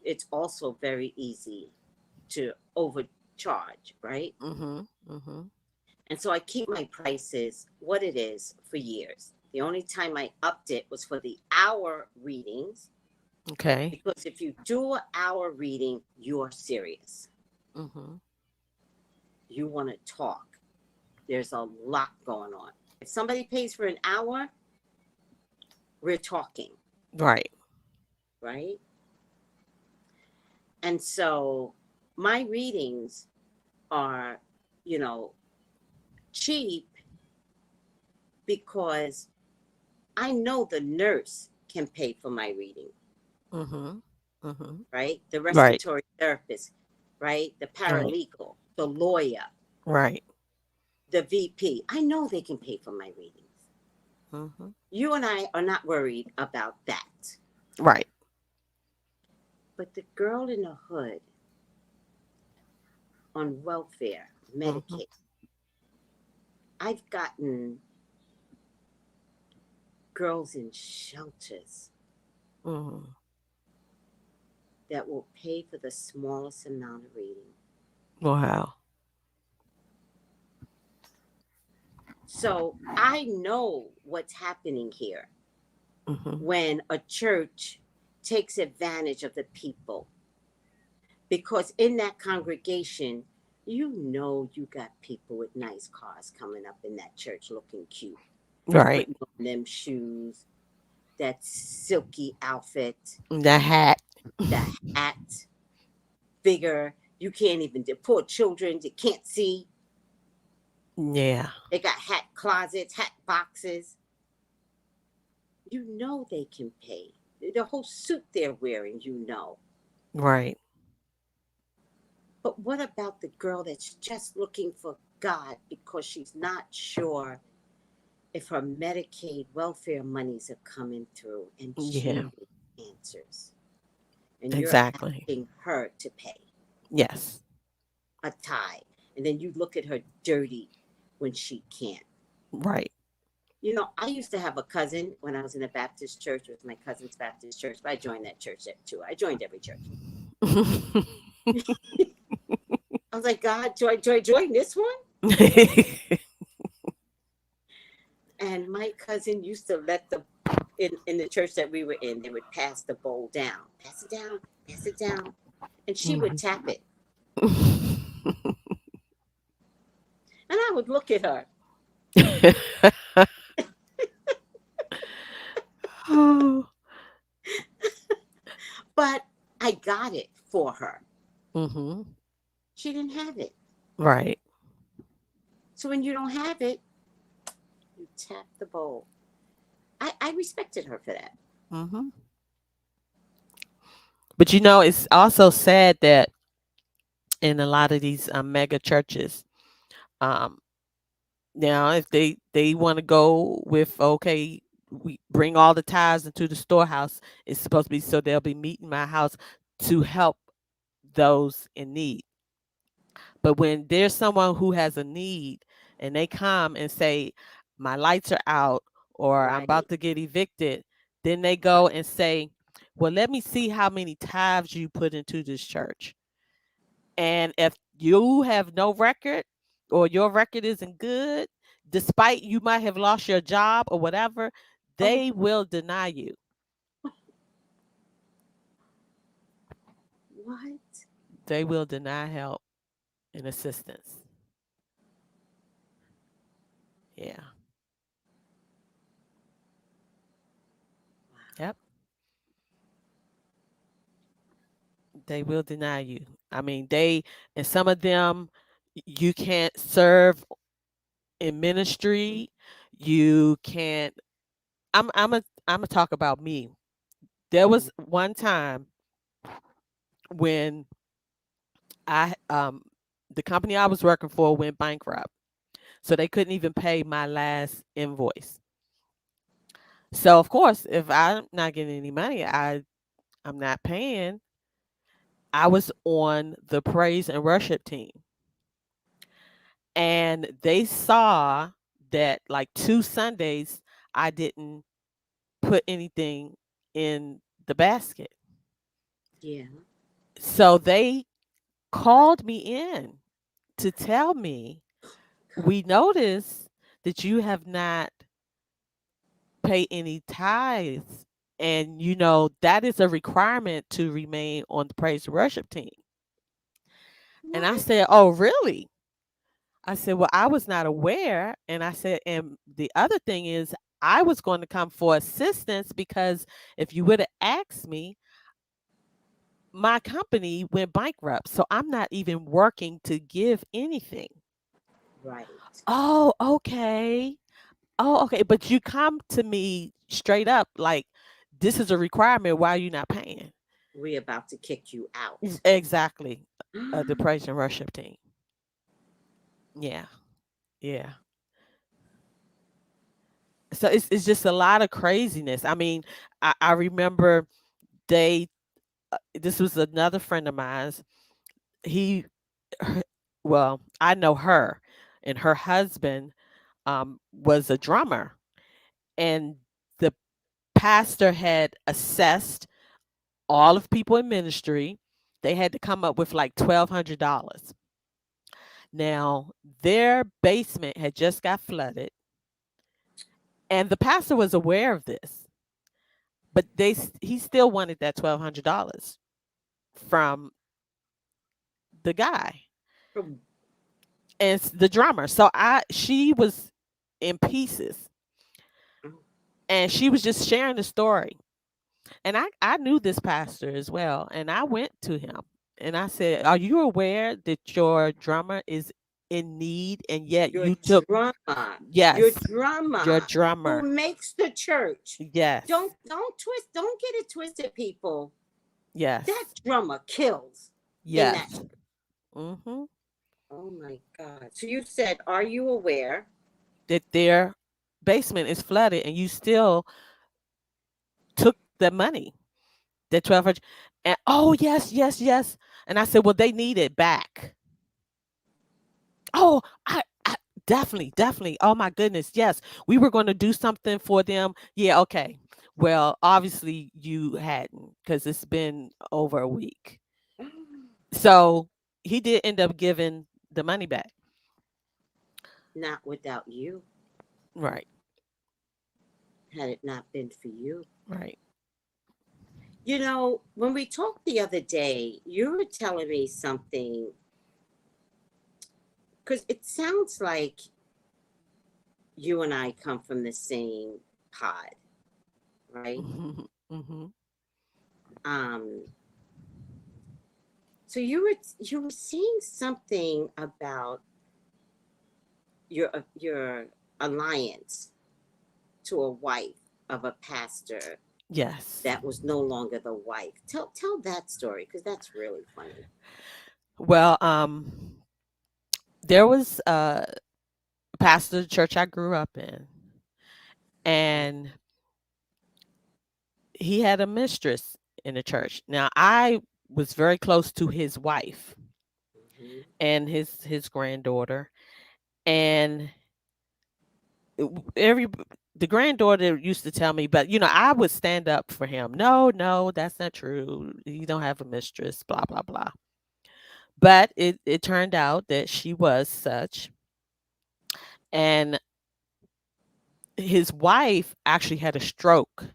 it's also very easy to overcharge, right? Mm-hmm. Mm-hmm. And so I keep my prices what it is for years. The only time I upped it was for the hour readings, Okay. because if you do an hour reading, you're serious. Mm-hmm. You want to talk. There's a lot going on. If somebody pays for an hour, we're talking, Right. right? And so my readings are, you know, cheap because I know the nurse can pay for my reading, Mm-hmm. Mm-hmm. right? The Right. respiratory therapist, right? The Right. paralegal, the lawyer, Right. the VP. I know they can pay for my readings. Mm-hmm. You and I are not worried about that. Right. But the girl in the hood on welfare, Mm-hmm. Medicaid, I've gotten girls in shelters Mm-hmm. that will pay for the smallest amount of reading. Wow. So I know what's happening here Mm-hmm. when a church takes advantage of the people. Because in that congregation, you got people with nice cars coming up in that church looking cute, Right. putting on them shoes, that silky outfit, The hat. the hat, bigger. You can't even, the poor children, they can't see. Yeah. They got hat closets, hat boxes. You know they can pay. The whole suit they're wearing, you know. Right. But what about the girl that's just looking for God because she's not sure if her Medicaid welfare monies are coming through and she Yeah. needs answers? And you're Exactly. asking her to pay Yes. a tithe. And then you look at her dirty when she can't. Right. You know, I used to have a cousin when I was in a Baptist church. It was my cousin's Baptist church, but I joined that church too. I joined every church. I was like, God, do I join this one? And my cousin used to let in the church that we were in, they would pass the bowl down, pass it down, pass it down, and she would Mhm. tap it, and I would look at her, Oh. but I got it for her. Mhm. She didn't have it, Right. so when you don't have it, you tap the bowl. I respected her for that. Mhm. But it's also sad that in a lot of these mega churches, um, now if they want to go with, okay, we bring all the tithes into the storehouse, it's supposed to be so they'll be meeting my house to help those in need. But when there's someone who has a need and they come and say, my lights are out or I'm Right, about to get evicted, then they right. go and say, well, let me see how many tithes you put into this church. And if you have no record or your record isn't good, despite you might have lost your job or whatever, Oh, they will deny you. what? They will deny help and assistance. Yeah. Yep. They will deny you. I mean, and some of them, you can't serve in ministry. You can't. I'm a talk about me. There Mm-hmm. was one time when I the company I was working for went bankrupt, so they couldn't even pay my last invoice. So of course, if I'm not getting any money, I'm not paying. I was on the praise and worship team, and they saw that like 2 Sundays I didn't put anything in the basket. Yeah. So they called me in to tell me, we noticed that you have not pay any tithes. And that is a requirement to remain on the praise and worship team. And I What? said, "Oh, really?" I said, "Well, I was not aware." And I said, "And the other thing is, I was going to come for assistance because if you would have asked me, my company went bankrupt. So I'm not even working to give anything." Right. Oh, okay. Oh, okay. But you come to me straight up like this is a requirement. Why are you not paying? We're about to kick you out. Exactly. The praise and worship team. Yeah. Yeah. So it's just a lot of craziness. I mean, I remember they this was another friend of mine's. He her- well, I know her and her husband was a drummer, and the pastor had assessed all of people in ministry. They had to come up with like $1,200. Now, their basement had just got flooded, and the pastor was aware of this, but he still wanted that $1,200 from the guy From- and the drummer. So she was in pieces, and she was just sharing the story. And I knew this pastor as well, and I went to him and I said, "Are you aware that your drummer is in need, and yet your you took your yes, your drama who drummer, makes the church. yes, Don't get it twisted, people. That yes, drummer kills in that yes, church. hmm Oh my God. So you said, are you aware? that their basement is flooded, and you still took the money, the 1,200." And oh yes, yes, yes. And I said, "Well, they need it back." Oh, I definitely, definitely. Oh my goodness, yes. We were going to do something for them. Yeah, okay. Well, obviously you hadn't because it's been over a week. So he did end up giving the money back. Not without you, Right, had it not been for you. right. When we talked the other day, you were telling me something because it sounds like you and I come from the same pod, right? hmm Um, so you were saying something about your alliance to a wife of a pastor Yes. that was no longer the wife. Tell that story because that's really funny. Well, there was a pastor of the church I grew up in, and he had a mistress in the church. Now, I was very close to his wife Hmm. and his granddaughter, and every the granddaughter used to tell me, but I would stand up for him. No, no, that's not true. You don't have a mistress, blah blah blah. But it turned out that she was such, and his wife actually had a stroke,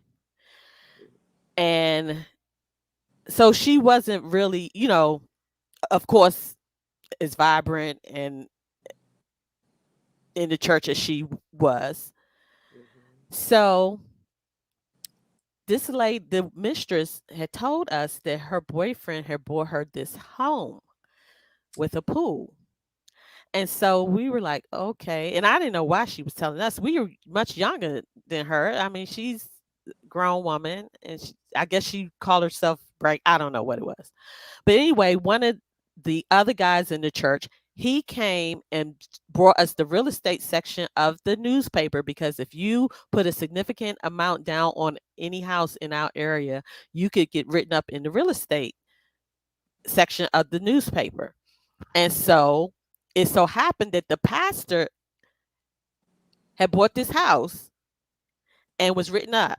and so she wasn't really, of course, as vibrant and in the church as she was. Hmm. So this lady, the mistress, had told us that her boyfriend had bought her this home with a pool. And so we were like, okay. And I didn't know why she was telling us. We were much younger than her. I mean, she's a grown woman, and I guess she called herself break. I don't know what it was. But anyway, one of the other guys in the church, he came and brought us the real estate section of the newspaper, because if you put a significant amount down on any house in our area, you could get written up in the real estate section of the newspaper. And so it so happened that the pastor had bought this house and was written up.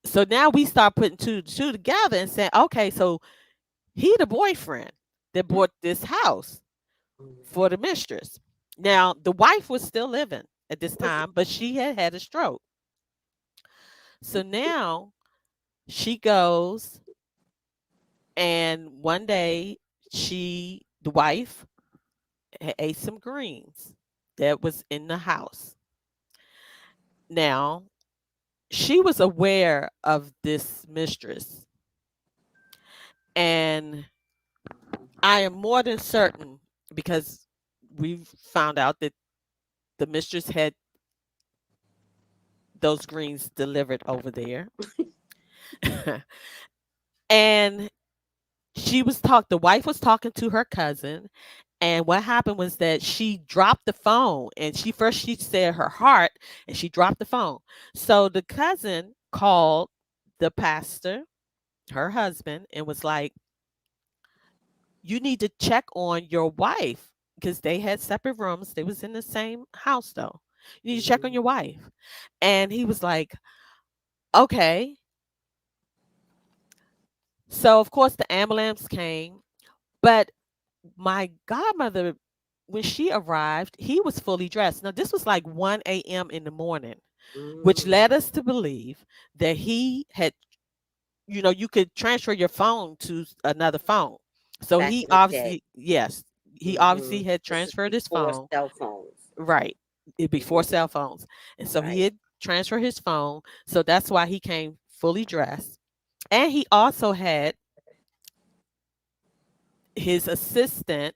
So now we start putting two together and saying, okay, so he the boyfriend that bought this house for the mistress. Now, the wife was still living at this Was time, but she had had a stroke. So now she goes, and one day the wife, ate some greens that was in the house. Now, she was aware of this mistress, and I am more than certain, because we've found out that the mistress had those greens delivered over there. And the wife was talking to her cousin, and what happened was that she dropped the phone, and she said her heart, and she dropped the phone. So the cousin called the pastor, her husband, and was like, "You need to check on your wife," because they had separate rooms. They was in the same house though. "You need to check on Mhm. your wife." And he was like, "Okay." So of course the ambulance came, but my godmother, when she arrived, he was fully dressed. Now this was like 1 a.m. in the morning, which Mm. led us to believe that he had, you could transfer your phone to another phone. So Back he in the day. obviously, yes, he Hmm. obviously had This is transferred his before phone. cell phones. Right. Before Hmm. cell phones. And so he Right. had transferred his phone. So that's why he came fully dressed. And he also had his assistant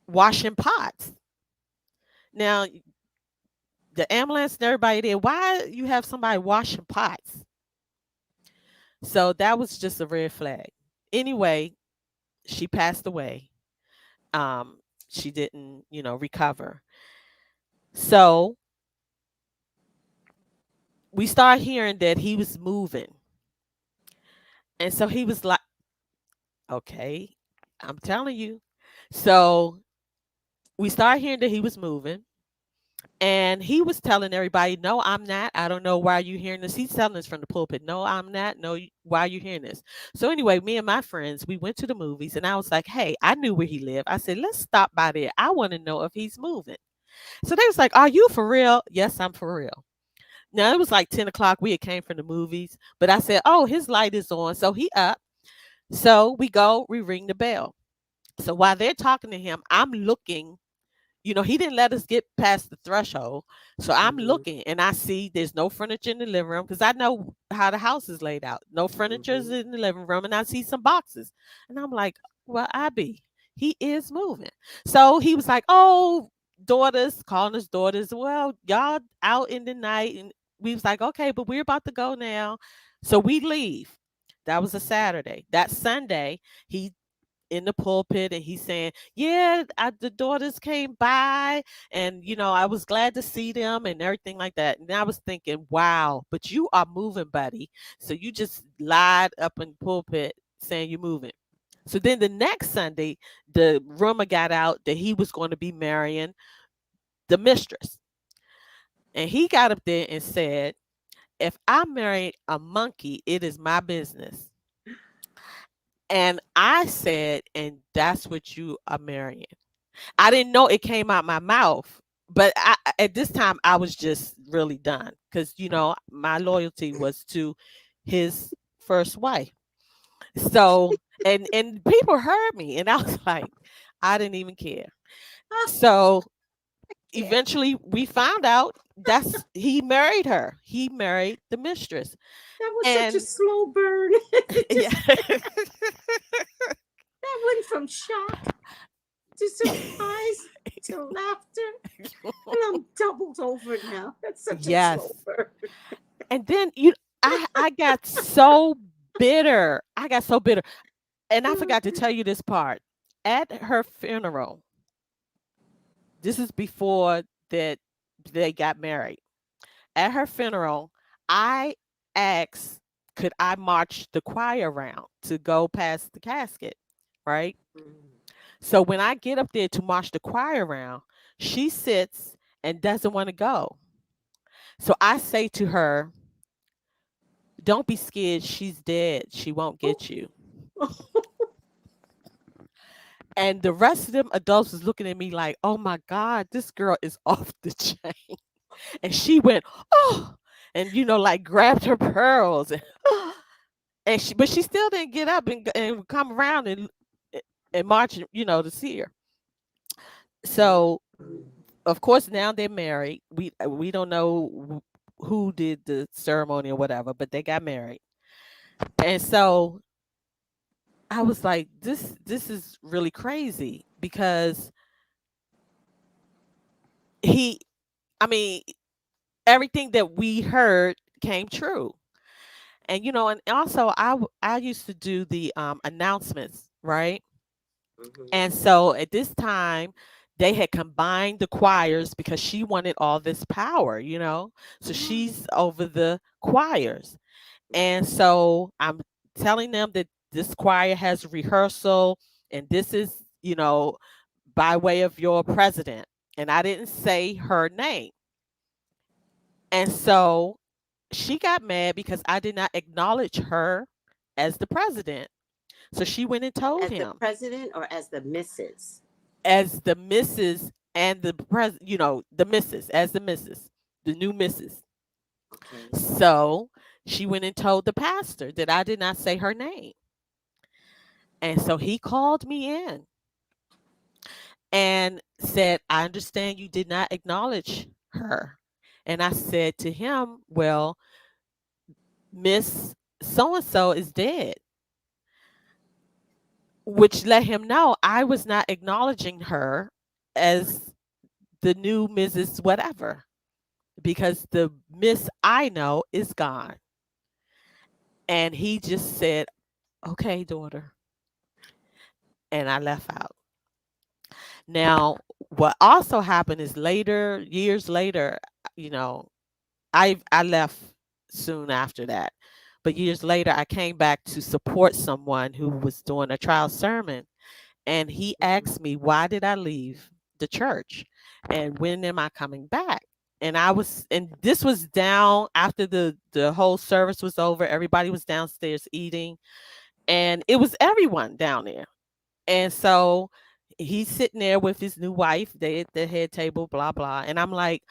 washing pots. Now, the ambulance and everybody there, why you have somebody washing pots? So that was just a red flag. Anyway, she passed away. Um, she didn't, recover. So we start hearing that he was moving. And so he was like, okay, I'm telling you. So we start hearing that he was moving. And he was telling everybody, "No, I'm not. I don't know why you hearing this." He's telling this from the pulpit. "No, I'm not. No, why you hearing this?" So anyway, me and my friends, we went to the movies, and I was like, "Hey, I knew where he lived." I said, "Let's stop by there. I want to know if he's moving." So they was like, "Are you for real?" "Yes, I'm for real." Now it was like 10 o'clock. We had came from the movies, but I said, "Oh, his light is on, so he up." So we go, we ring the bell. So while they're talking to him, I'm looking. He didn't let us get past the threshold. So I'm Hmm. looking, and I see there's no furniture in the living room, because I know how the house is laid out. No furniture is Hmm. in the living room, and I see some boxes. And I'm like, well, Abby, he is moving. So he was like, "Oh, daughters," calling us daughters. "Well, y'all out in the night." And we was like, "Okay, but we're about to go now." So we leave. That was a Saturday. That Sunday, he in the pulpit, and he's saying, "Yeah, the daughters came by, and I was glad to see them and everything like that." And I was thinking, wow, but you are moving, buddy. So you just lied up in the pulpit saying you're moving. So then the next Sunday, the rumor got out that he was going to be marrying the mistress. And he got up there and said, "If I marry a monkey, it is my business." And I said, "And that's what you are marrying." I didn't know it came out my mouth, but at this time I was just really done, because my loyalty was to his first wife. So and people heard me, and I was like, I didn't even care. So Yeah. eventually we found out that's he married her. He married the mistress, That was such a and slow burn. It yeah. just that went from shock to surprise to laughter. And I'm doubled over now. That's such a slow Yes. burn. And then I got so bitter. I got so bitter. And I forgot to tell you this part. At her funeral, this is before that they got married. At her funeral, I asked, could I march the choir around to go past the casket, right? Mm. So when I get up there to march the choir around, she sits and doesn't want to go. So I say to her, "Don't be scared. She's dead. She won't Oh. get you." And the rest of them adults was looking at me like, "Oh my God, this girl is off the chain." And she went, "Oh." and like grabbed her pearls, and but she still didn't get up and come around and march, to see her. So Mm. of course now they're married. We don't know who did the ceremony or whatever, but they got married. And so I was like, this is really crazy because he I mean, everything that we heard came true. And and also I used to do the announcements, right? Mhm. And so at this time they had combined the choirs because she wanted all this power, so she's over the choirs. And Mhm. so I'm telling them that this choir has rehearsal, and this is, by way of your president. And I didn't say her name. And so she got mad because I did not acknowledge her as the president. So she went and told As the him president or as the missus? as the Mrs. and the the Mrs. as the Mrs. the new Mrs. Okay. So she went and told the pastor that I did not say her name. And so he called me in and said, I understand you did not acknowledge her. And I said to him, well, Miss so and so is dead, which let him know I was not acknowledging her as the new Mrs. whatever, because the Miss I know is gone. And he just said, okay, daughter. And I left out. Now, what also happened is later, years later, you know, I left soon after that. But years later, I came back to support someone who was doing a trial sermon. And he Mhm. asked me, why did I leave the church? And when am I coming back? And this was down after the whole service was over. Everybody was downstairs eating, and it was everyone down there. And so he's sitting there with his new wife. They at the head table, blah blah. And I'm like,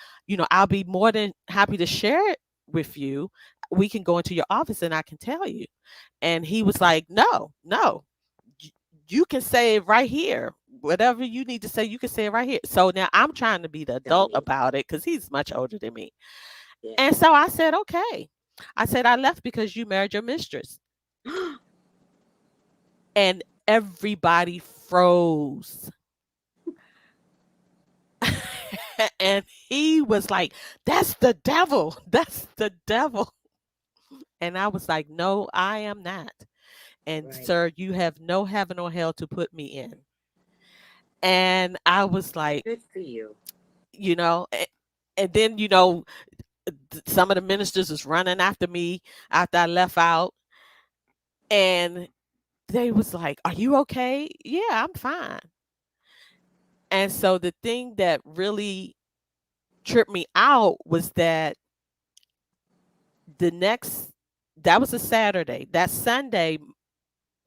I'll be more than happy to share it with you. We can go into your office and I can tell you. And he was like, no, no, y- you can say it right here. Whatever you need to say, you can say it right here. So now I'm trying to be the adult Dummy. about it because he's much older than me. Yeah. And so I said, okay. I said, I left because you married your mistress. And everybody froze. And he was like, that's the devil. That's the devil. And I was like, no, I am not. And Right. sir, you have no heaven or hell to put me in. And I was like, Good for you. you know, a- and then, some of the ministers was running after me after I left out. And they was like, are you okay? Yeah, I'm fine. And so the thing that really tripped me out was that the next that was a Saturday. That Sunday,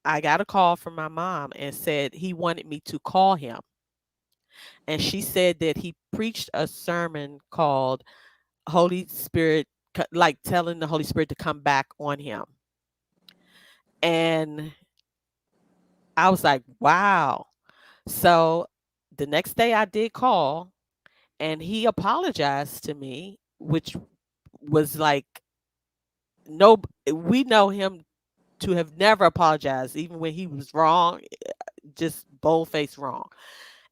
I got a call from my mom and said he wanted me to call him. And she said that he preached a sermon called Holy Spirit, like telling the Holy Spirit to come back on him. And I was like, wow. So the next day I did call and he apologized to me, which was like, no, we know him to have never apologized, even when he was wrong, just bold faced wrong.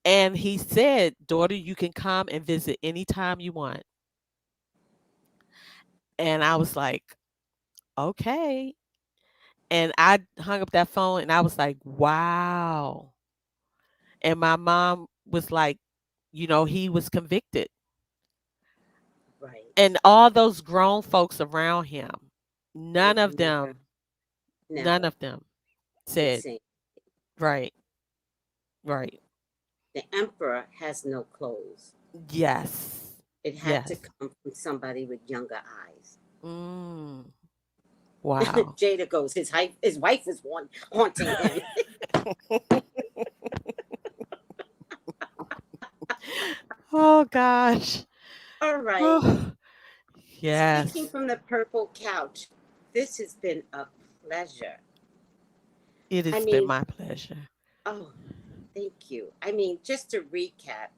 And he said, daughter, you can come and visit anytime you want. And I was like, okay. And I hung up that phone and I was like, wow. And my mom was like, he was convicted. Right. And all those grown folks around him, Would none of never, them, none never of them would said, say right, right. the emperor has no clothes. Yes. It had to Yes. come from somebody with younger eyes. Mm, wow. Jada goes, his wife is haunting him. Oh gosh. All right. Oh, Speaking Yes. from the purple couch, this has been a pleasure. It I has been mean, my pleasure. oh, thank you. I mean, just to recap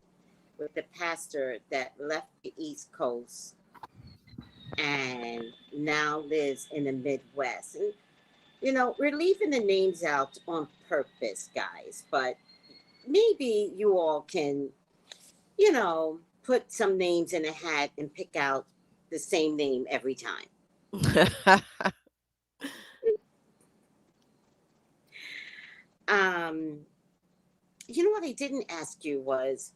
with the pastor that left the East Coast and now lives in the Midwest. And, we're leaving the names out on purpose, guys, but maybe you all can, put some names in a hat and pick out the same name every time. Um, what I didn't ask you was,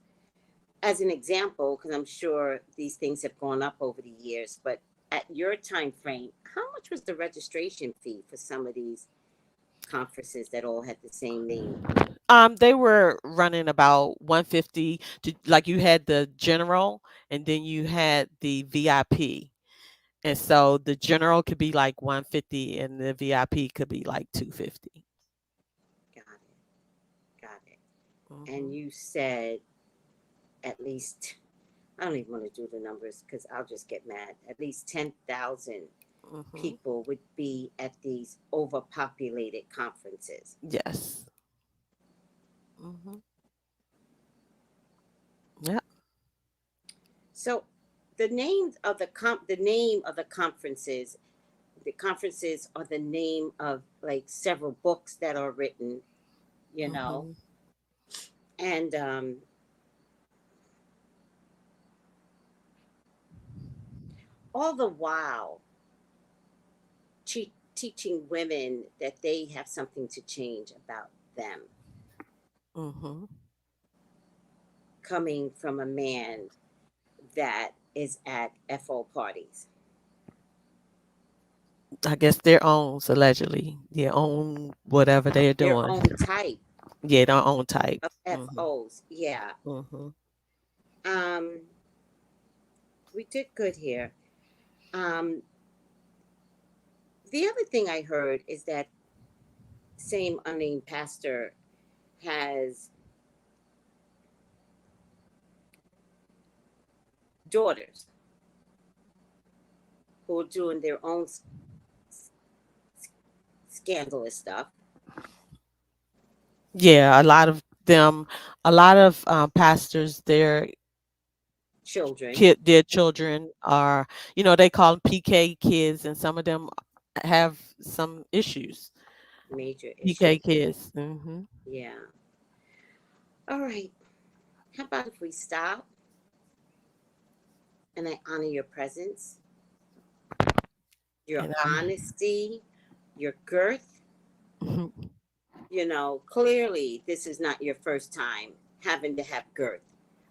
as an example, because I'm sure these things have gone up over the years, but at your time frame, how much was the registration fee for some of these conferences that all had the same name? They were running about 150 to, like, you had the general and then you had the VIP. And so the general could be like 150 and the VIP could be like 250. Got it. Got it. And Mhm. you said at least, I don't even want to do the numbers because I'll just get mad. At least 10,000 Mhm. people would be at these overpopulated conferences. Yes. Mhm. Yep. So the name of the conferences are the name of like several books that are written, you know, Mhm. and all the while teaching women that they have something to change about them, Mhm. coming from a man that is at FO parties, I guess their owns allegedly. Their own whatever they're their doing. own type Yeah, their own type. of Mhm. FOs. Yeah. Mhm. Um, we did good here. Um, the other thing I heard is that same unnamed pastor has daughters who are doing their own scandalous stuff, Yeah, a lot of pastors, children, their children are, they call them PK kids, and some of them have some issues. major PK issues. kids. Mhm. Yeah. All right. How about if we stop and I honor your presence, your And honesty, your girth? Mhm. Clearly this is not your first time having to have girth.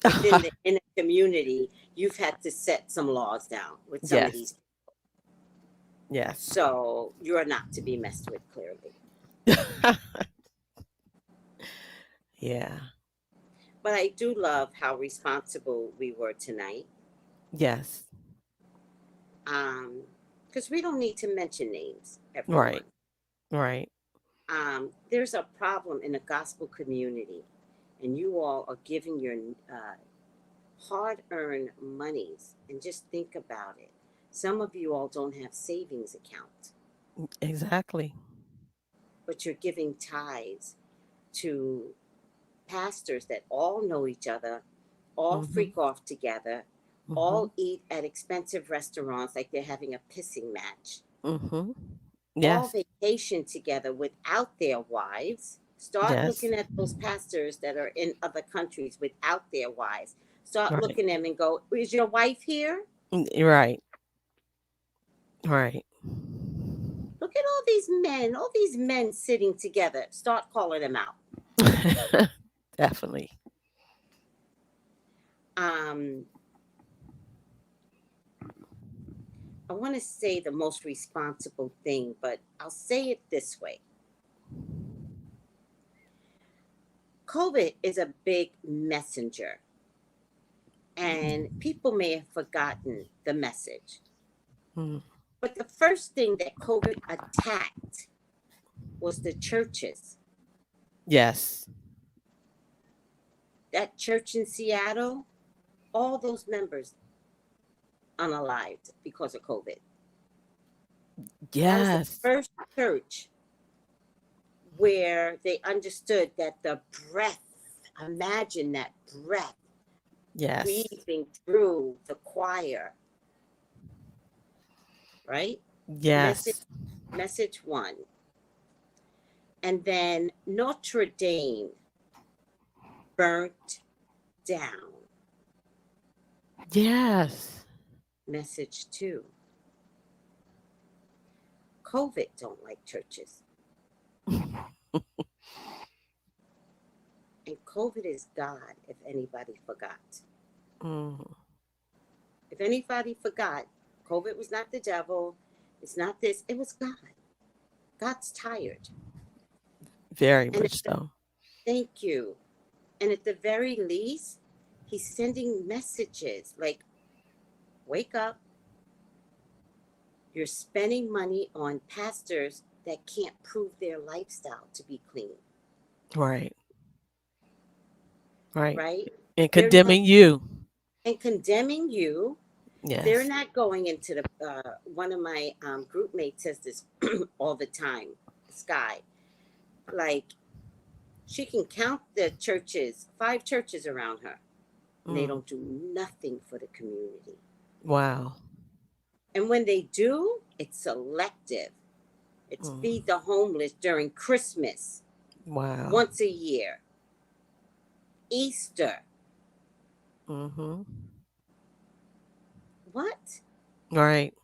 Within the in a community, you've had to set some laws down with some of these. Yes. Yes. So you're not to be messed with, clearly. Yeah. But I do love how responsible we were tonight. Yes. Um, because we don't need to mention names, everyone. Right. Right. There's a problem in the gospel community, and you all are giving your uh, hard earned monies. And just think about it. Some of you all don't have savings accounts, Exactly. but you're giving tithes to pastors that all know each other, all Mhm. freak off together, Mhm. all eat at expensive restaurants like they're having a pissing match, Mhm. all Yes. vacation together without their wives. Start Yes. looking at those pastors that are in other countries without their wives. Start Right. looking at them and go, is your wife here? Right. Right. Look at all these men sitting together. Start calling them out. Definitely. Um, I want to say the most responsible thing, but I'll say it this way. COVID is a big messenger, and people may have forgotten the message. Mm. But the first thing that COVID attacked was the churches. Yes. That church in Seattle, all those members, unalived because of COVID. That was the Yes. first church where they understood that the breath, imagine that breath Yes. breathing through the choir, right? Message, Yes. message one. And then Notre Dame burnt down. Yes. Message two. COVID don't like churches. And COVID is God, if anybody forgot. Mm, If anybody forgot, COVID was not the devil. It's not this. It was God. God's tired. very And much so. thank you. And at the very least, he's sending messages like, wake up. You're spending money on pastors that can't prove their lifestyle to be clean, Right. Right. right? And They're not, condemning you. and condemning you. They're Yes. not going into the, one of my group mates says this all the time, Sky. Like, she can count the churches, 5 churches around her, and they Mm, don't do nothing for the community. wow. And when they do, it's selective. It's Mm, feed the homeless during Christmas, wow. once a year, Easter. Mm-hmm. What? Right.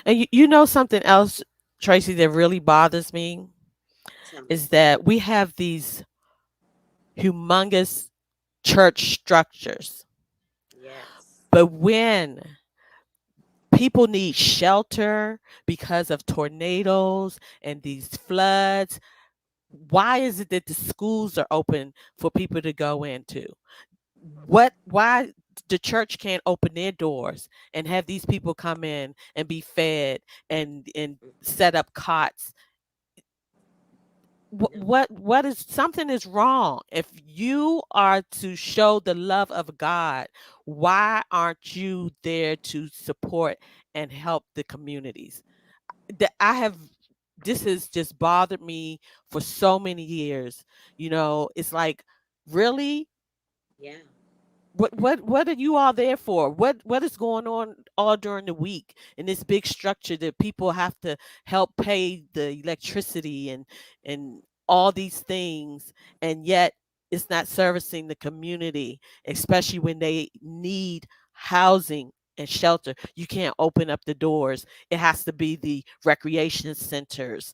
And you know something else, Tracy, that really bothers me Tell me. is that we have these humongous church structures. Yes. But when people need shelter because of tornadoes and these floods, why is it that the schools are open for people to go into? Why the church can't open their doors and have these people come in and be fed and set up cots? No. What is something is wrong? If you are to show the love of God, why aren't you there to support and help the communities? That I have This has just bothered me for so many years. It's like, really? Yeah. What are you all there for? What is going on all during the week in this big structure that people have to help pay the electricity and all these things, and yet it's not servicing the community, especially when they need housing and shelter. You can't open up the doors. It has to be the recreation centers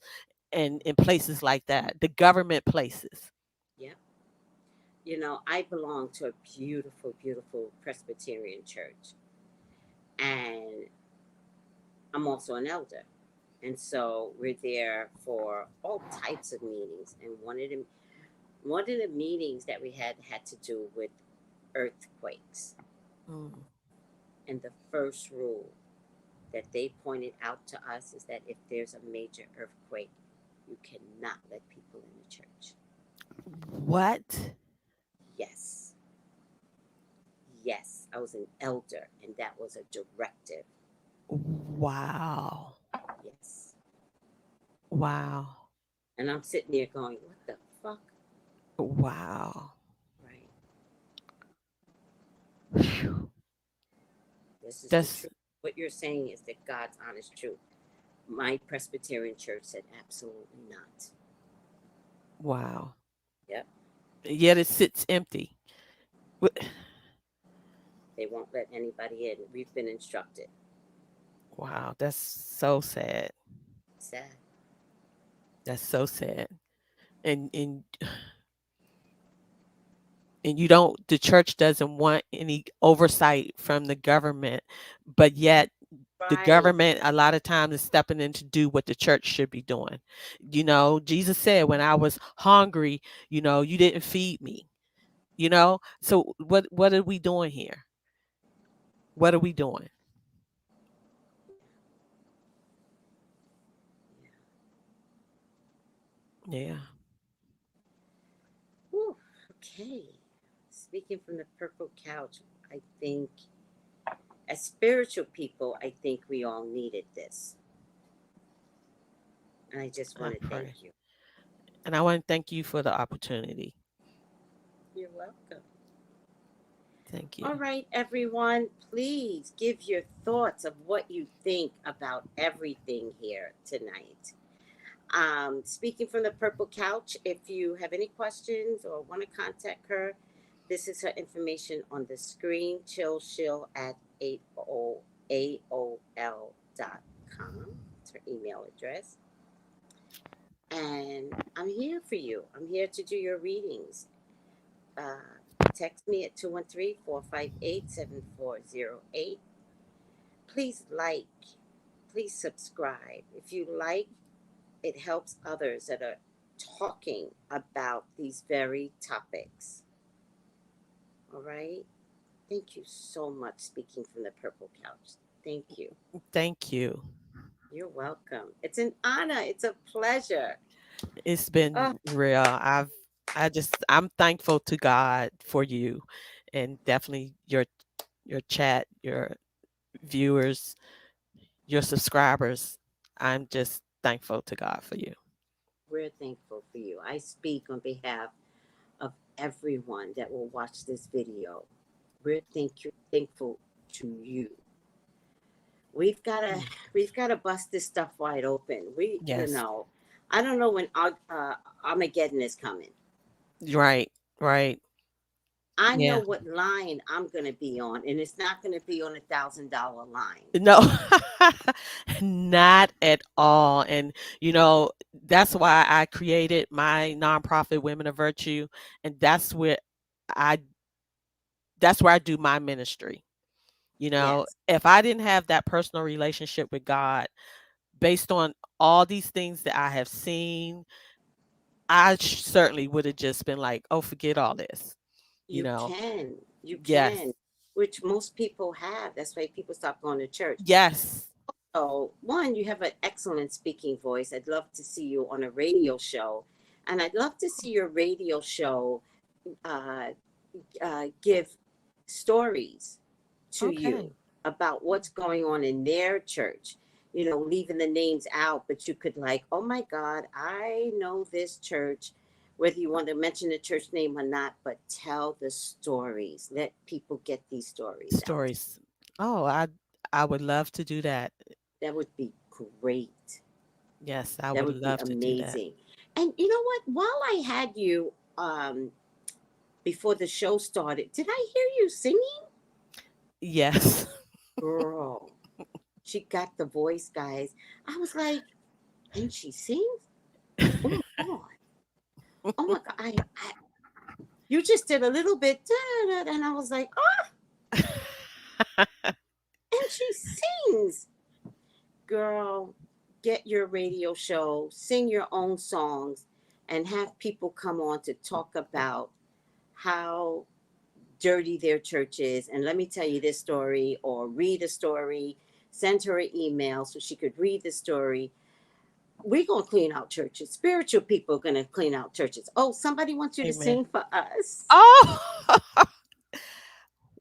and places like that, the government places. Yeah. I belong to a beautiful, beautiful Presbyterian church, and I'm also an elder. And so we're there for all types of meetings. And one of the meetings that we had to do with earthquakes. Mm, And the first rule that they pointed out to us is that if there's a major earthquake, you cannot let people in the church. what? Yes. Yes. I was an elder, and that was a directive. Wow. Yes. Wow. And I'm sitting there going, what the fuck? Wow. Right. Phew. This is the That's truth. What you're saying is the God's honest truth. My Presbyterian church said absolutely not. wow. Yep. Yet it sits empty. Wh- They won't let anybody in. We've been instructed. Wow, that's so sad. Sad. That's so sad. And and you don't the church doesn't want any oversight from the government, but yet the Right. government a lot of times is stepping in to do what the church should be doing. Jesus said, when I was hungry, you didn't feed me. So what are we doing here? What are we doing? Yeah. Whew. Okay. Speaking from the purple couch, I think as spiritual people, I think we all needed this. And I just I want to thank pray. you. And I want to thank you for the opportunity. You're welcome. Thank you. All right, everyone, please give your thoughts of what you think about everything here tonight. Speaking from the Purple Couch, if you have any questions or want to contact her, this is her information on the screen, chillshill at 80AOL.com. It's her email address. And I'm here for you. I'm here to do your readings. Uh, Text me at 213-458-7408. Please like, please subscribe. If you like, it helps others that are talking about these very topics. All right? Thank you so much, speaking from the Purple Couch. Thank you. Thank you. You're welcome. It's an honor. It's a pleasure. It's been Oh, real. I'm thankful to God for you, and definitely your chat, your viewers, your subscribers. I'm just thankful to God for you. we're thankful for you. I speak on behalf of everyone that will watch this video. Thankful to you. We've gotta Mm. we've gotta bust this stuff wide open. Yes. I don't know when Armageddon is coming. Right. Right. I know Yeah. what line I'm gonna be on, and it's not gonna be on $1,000 line. No, not at all. And that's why I created my nonprofit Women of Virtue, and I that's where I do my ministry. Yes, If I didn't have that personal relationship with God, based on all these things that I have seen, I certainly would have just been like, "Oh, forget all this." You you know. can, you Yes. can, which most people have. That's why people stop going to church. Yes. So, one, you have an excellent speaking voice. I'd love to see you on a radio show, and I'd love to see your radio show uh, give stories to you Okay. about what's going on in their church. You know, leaving the names out, but you could, like, oh my God, I know this church, whether you want to mention the church name or not, but tell the stories. Let people get these stories out. Stories. Oh, I would love to do that. That would be great. Yes, I That would would be love to do that. amazing. And you know what? While I had you, before the show started, did I hear you singing? Yes. Girl, she got the voice, guys. I was like, and she sings? Oh my God. Oh my God. You just did a little bit, and I was like, oh, and she sings. Girl, get your radio show, sing your own songs, and have people come on to talk about how dirty their church is. And let me tell you this story, or read a story. Send her an email so she could read the story. We're going to clean out churches. Spiritual people are going to clean out churches. Oh, somebody wants you to Amen. sing for us. Oh,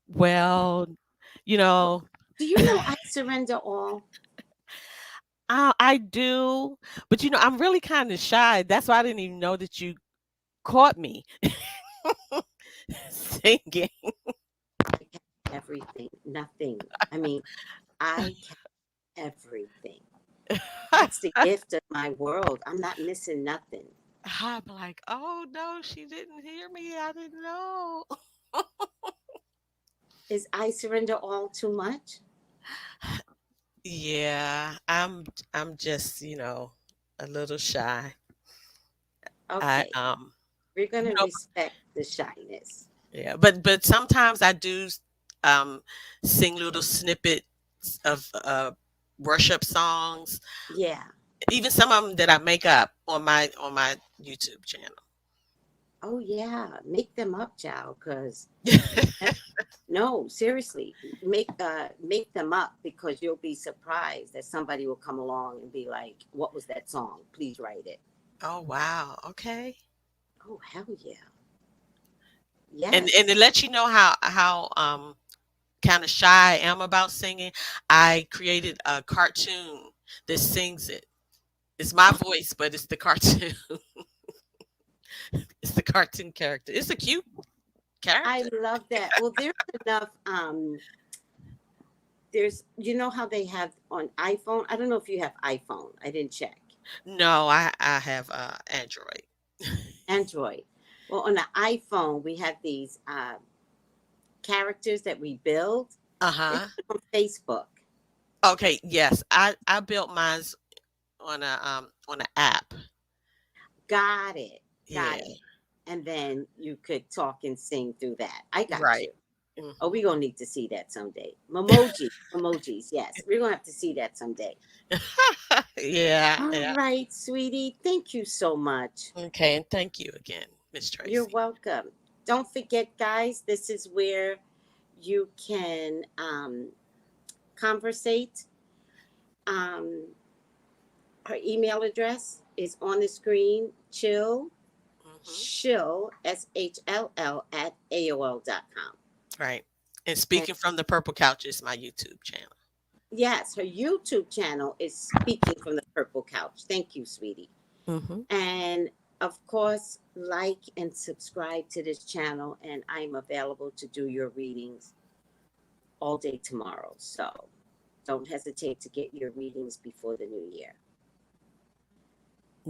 well, you know, Do you know I surrender all? I do, but I'm really kind of shy. That's why I didn't even know that you caught me singing. I catch everything, nothing. I mean, I catch everything. That's the gift of my world. I'm not missing nothing. I'm like, oh no, she didn't hear me. I didn't know. Is I surrender all too much? Yeah, I'm just, a little shy. I Okay, we're going you to know, respect the shyness. yeah, but sometimes I do um sing little snippets of worship songs, Yeah. even some of them that I make up on my YouTube channel. Oh, yeah. Make them up, child, because no, seriously, make them up because you'll be surprised that somebody will come along and be like, "What was that song? Please write it." Oh wow, okay. Oh, hell yeah. And Yes. to let you know how kind of shy I am about singing, I created a cartoon that sings it. It's my voice, but it's the cartoon. It's the cartoon character. It's a cute I character. love that. Well, there's enough. There's, you know how they have on iPhone. I don't know if you have iPhone. I didn't check. No, I have Android. Android. Well, on the iPhone, we have these characters that we build. It's Uh-huh. on Facebook. Okay, yes. I built mine on an app. Got it. Got Yeah, it. And then you could talk and sing through that. I got right. you. Oh, Mhm. we're gonna need to see that someday. Emojis, yes. We're gonna have to see that someday. Yeah, All yeah. right, sweetie. Thank you so much. Okay, and thank you again, Miss You're Tracy. welcome. Don't forget, guys, this is where you can conversate. Um, her email address is on the screen. Hmm. SHLL at AOL.com. Right. And And speaking from the Purple Couch is my YouTube channel. yes, her YouTube channel is Speaking from the Purple Couch. Thank you, sweetie. Hmm. And of course, like and subscribe to this channel. And I'm available to do your readings all day tomorrow. So don't hesitate to get your readings before the new year.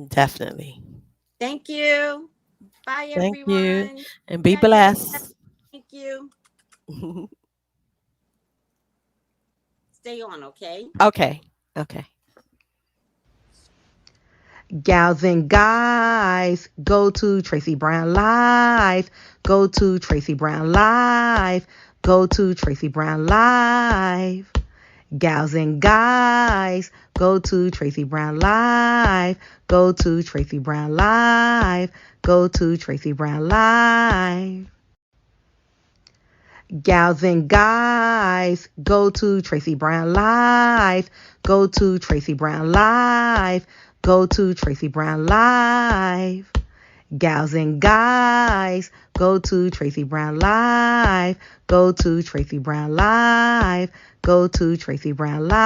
Definitely. Thank you. Bye, Thank you, everyone. and You be guys have a blessed. blessed. Thank you. Stay on, okay? Okay. Okay. Gals and guys, go to Tracy Brown Live. Go to Tracy Brown Live. Go to Tracy Brown Live. Gals and guys, go to Tracy Brown Live. Go to Tracy Brown Live. Go to Tracy Brown Live. Gals and guys, go to Tracy Brown Live. Go to Tracy Brown Live. Go to Tracy Brown Live. Gals and guys, go to Tracy Brown Live. Go to Tracy Brown Live. Go to Tracy Brown Live.